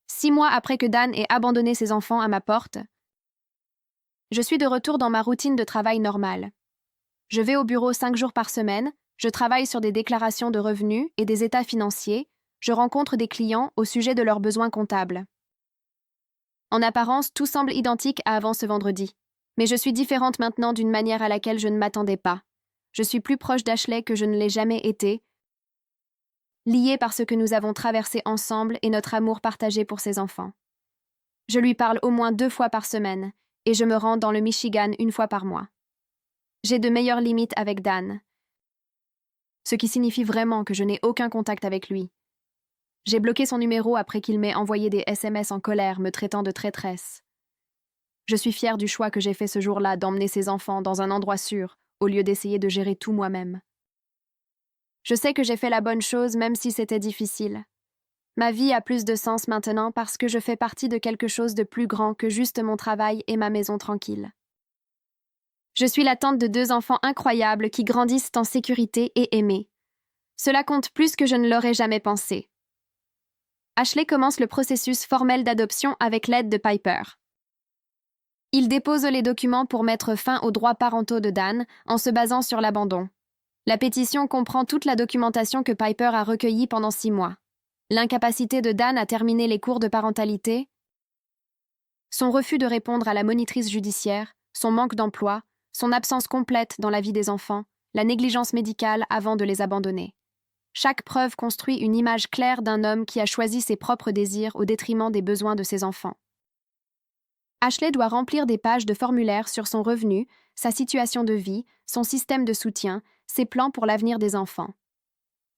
6 mois après que Dan ait abandonné ses enfants à ma porte, je suis de retour dans ma routine de travail normale. Je vais au bureau 5 jours par semaine, je travaille sur des déclarations de revenus et des états financiers, je rencontre des clients au sujet de leurs besoins comptables. En apparence, tout semble identique à avant ce vendredi. Mais je suis différente maintenant d'une manière à laquelle je ne m'attendais pas. Je suis plus proche d'Ashley que je ne l'ai jamais été, liée par ce que nous avons traversé ensemble et notre amour partagé pour ses enfants. Je lui parle au moins 2 fois par semaine, et je me rends dans le Michigan 1 fois par mois. J'ai de meilleures limites avec Dan, ce qui signifie vraiment que je n'ai aucun contact avec lui. J'ai bloqué son numéro après qu'il m'ait envoyé des SMS en colère me traitant de traîtresse. Je suis fière du choix que j'ai fait ce jour-là d'emmener ses enfants dans un endroit sûr, au lieu d'essayer de gérer tout moi-même. Je sais que j'ai fait la bonne chose même si c'était difficile. Ma vie a plus de sens maintenant parce que je fais partie de quelque chose de plus grand que juste mon travail et ma maison tranquille. Je suis la tante de 2 enfants incroyables qui grandissent en sécurité et aimés. Cela compte plus que je ne l'aurais jamais pensé. Ashley commence le processus formel d'adoption avec l'aide de Piper. Il dépose les documents pour mettre fin aux droits parentaux de Dan en se basant sur l'abandon. La pétition comprend toute la documentation que Piper a recueillie pendant 6 mois. L'incapacité de Dan à terminer les cours de parentalité, son refus de répondre à la monitrice judiciaire, son manque d'emploi, son absence complète dans la vie des enfants, la négligence médicale avant de les abandonner. Chaque preuve construit une image claire d'un homme qui a choisi ses propres désirs au détriment des besoins de ses enfants. Ashley doit remplir des pages de formulaires sur son revenu, sa situation de vie, son système de soutien, ses plans pour l'avenir des enfants.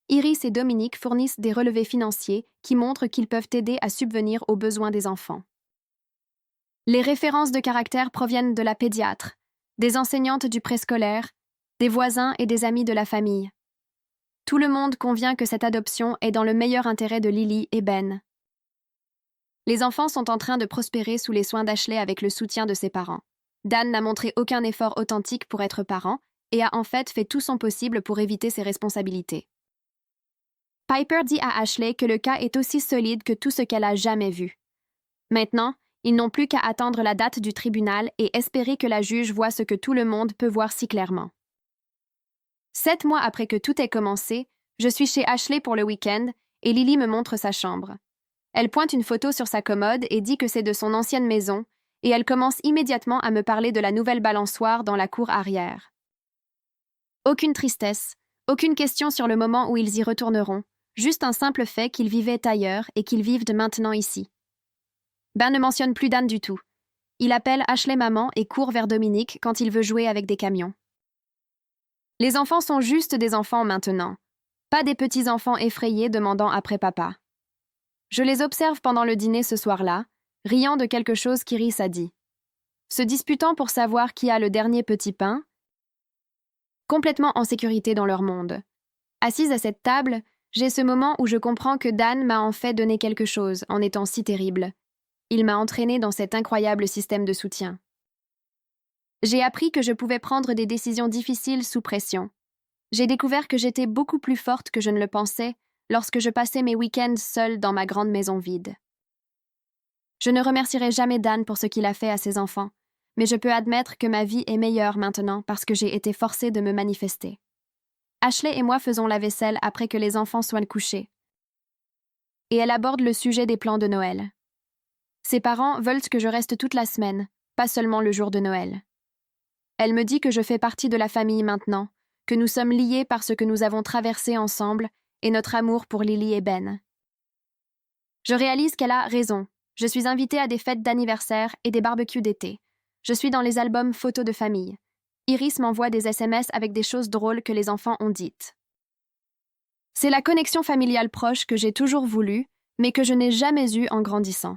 Iris et Dominique fournissent des relevés financiers qui montrent qu'ils peuvent aider à subvenir aux besoins des enfants. Les références de caractère proviennent de la pédiatre, des enseignantes du préscolaire, des voisins et des amis de la famille. Tout le monde convient que cette adoption est dans le meilleur intérêt de Lily et Ben. Les enfants sont en train de prospérer sous les soins d'Ashley avec le soutien de ses parents. Dan n'a montré aucun effort authentique pour être parent et a en fait fait tout son possible pour éviter ses responsabilités. Piper dit à Ashley que le cas est aussi solide que tout ce qu'elle a jamais vu. Maintenant, ils n'ont plus qu'à attendre la date du tribunal et espérer que la juge voit ce que tout le monde peut voir si clairement. 7 mois après que tout ait commencé, je suis chez Ashley pour le week-end et Lily me montre sa chambre. Elle pointe une photo sur sa commode et dit que c'est de son ancienne maison, et elle commence immédiatement à me parler de la nouvelle balançoire dans la cour arrière. Aucune tristesse, aucune question sur le moment où ils y retourneront, juste un simple fait qu'ils vivaient ailleurs et qu'ils vivent de maintenant ici. Ben ne mentionne plus Dan du tout. Il appelle Ashley maman et court vers Dominique quand il veut jouer avec des camions. Les enfants sont juste des enfants maintenant, pas des petits-enfants effrayés demandant après papa. Je les observe pendant le dîner ce soir-là, riant de quelque chose qu'Iris a dit. Se disputant pour savoir qui a le dernier petit pain, complètement en sécurité dans leur monde. Assise à cette table, j'ai ce moment où je comprends que Dan m'a en fait donné quelque chose en étant si terrible. Il m'a entraînée dans cet incroyable système de soutien. J'ai appris que je pouvais prendre des décisions difficiles sous pression. J'ai découvert que j'étais beaucoup plus forte que je ne le pensais lorsque je passais mes week-ends seule dans ma grande maison vide. Je ne remercierai jamais Dan pour ce qu'il a fait à ses enfants, mais je peux admettre que ma vie est meilleure maintenant parce que j'ai été forcée de me manifester. Ashley et moi faisons la vaisselle après que les enfants soient couchés. Et elle aborde le sujet des plans de Noël. Ses parents veulent que je reste toute la semaine, pas seulement le jour de Noël. Elle me dit que je fais partie de la famille maintenant, que nous sommes liés par ce que nous avons traversé ensemble et notre amour pour Lily et Ben. Je réalise qu'elle a raison. Je suis invitée à des fêtes d'anniversaire et des barbecues d'été. Je suis dans les albums photos de famille. Iris m'envoie des SMS avec des choses drôles que les enfants ont dites. C'est la connexion familiale proche que j'ai toujours voulu, mais que je n'ai jamais eue en grandissant.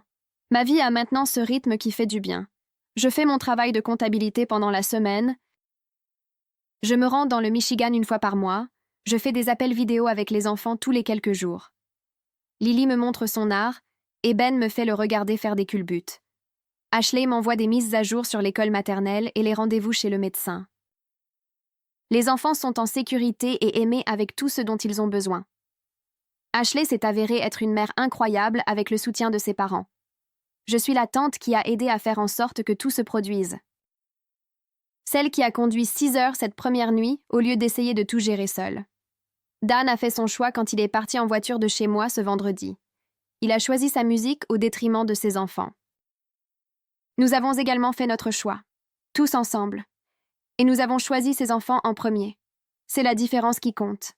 Ma vie a maintenant ce rythme qui fait du bien. Je fais mon travail de comptabilité pendant la semaine. Je me rends dans le Michigan une fois par mois. Je fais des appels vidéo avec les enfants tous les quelques jours. Lily me montre son art et Ben me fait le regarder faire des culbutes. Ashley m'envoie des mises à jour sur l'école maternelle et les rendez-vous chez le médecin. Les enfants sont en sécurité et aimés avec tout ce dont ils ont besoin. Ashley s'est avérée être une mère incroyable avec le soutien de ses parents. Je suis la tante qui a aidé à faire en sorte que tout se produise. Celle qui a conduit 6 heures cette première nuit au lieu d'essayer de tout gérer seule. Dan a fait son choix quand il est parti en voiture de chez moi ce vendredi. Il a choisi sa musique au détriment de ses enfants. Nous avons également fait notre choix, tous ensemble. Et nous avons choisi ses enfants en premier. C'est la différence qui compte.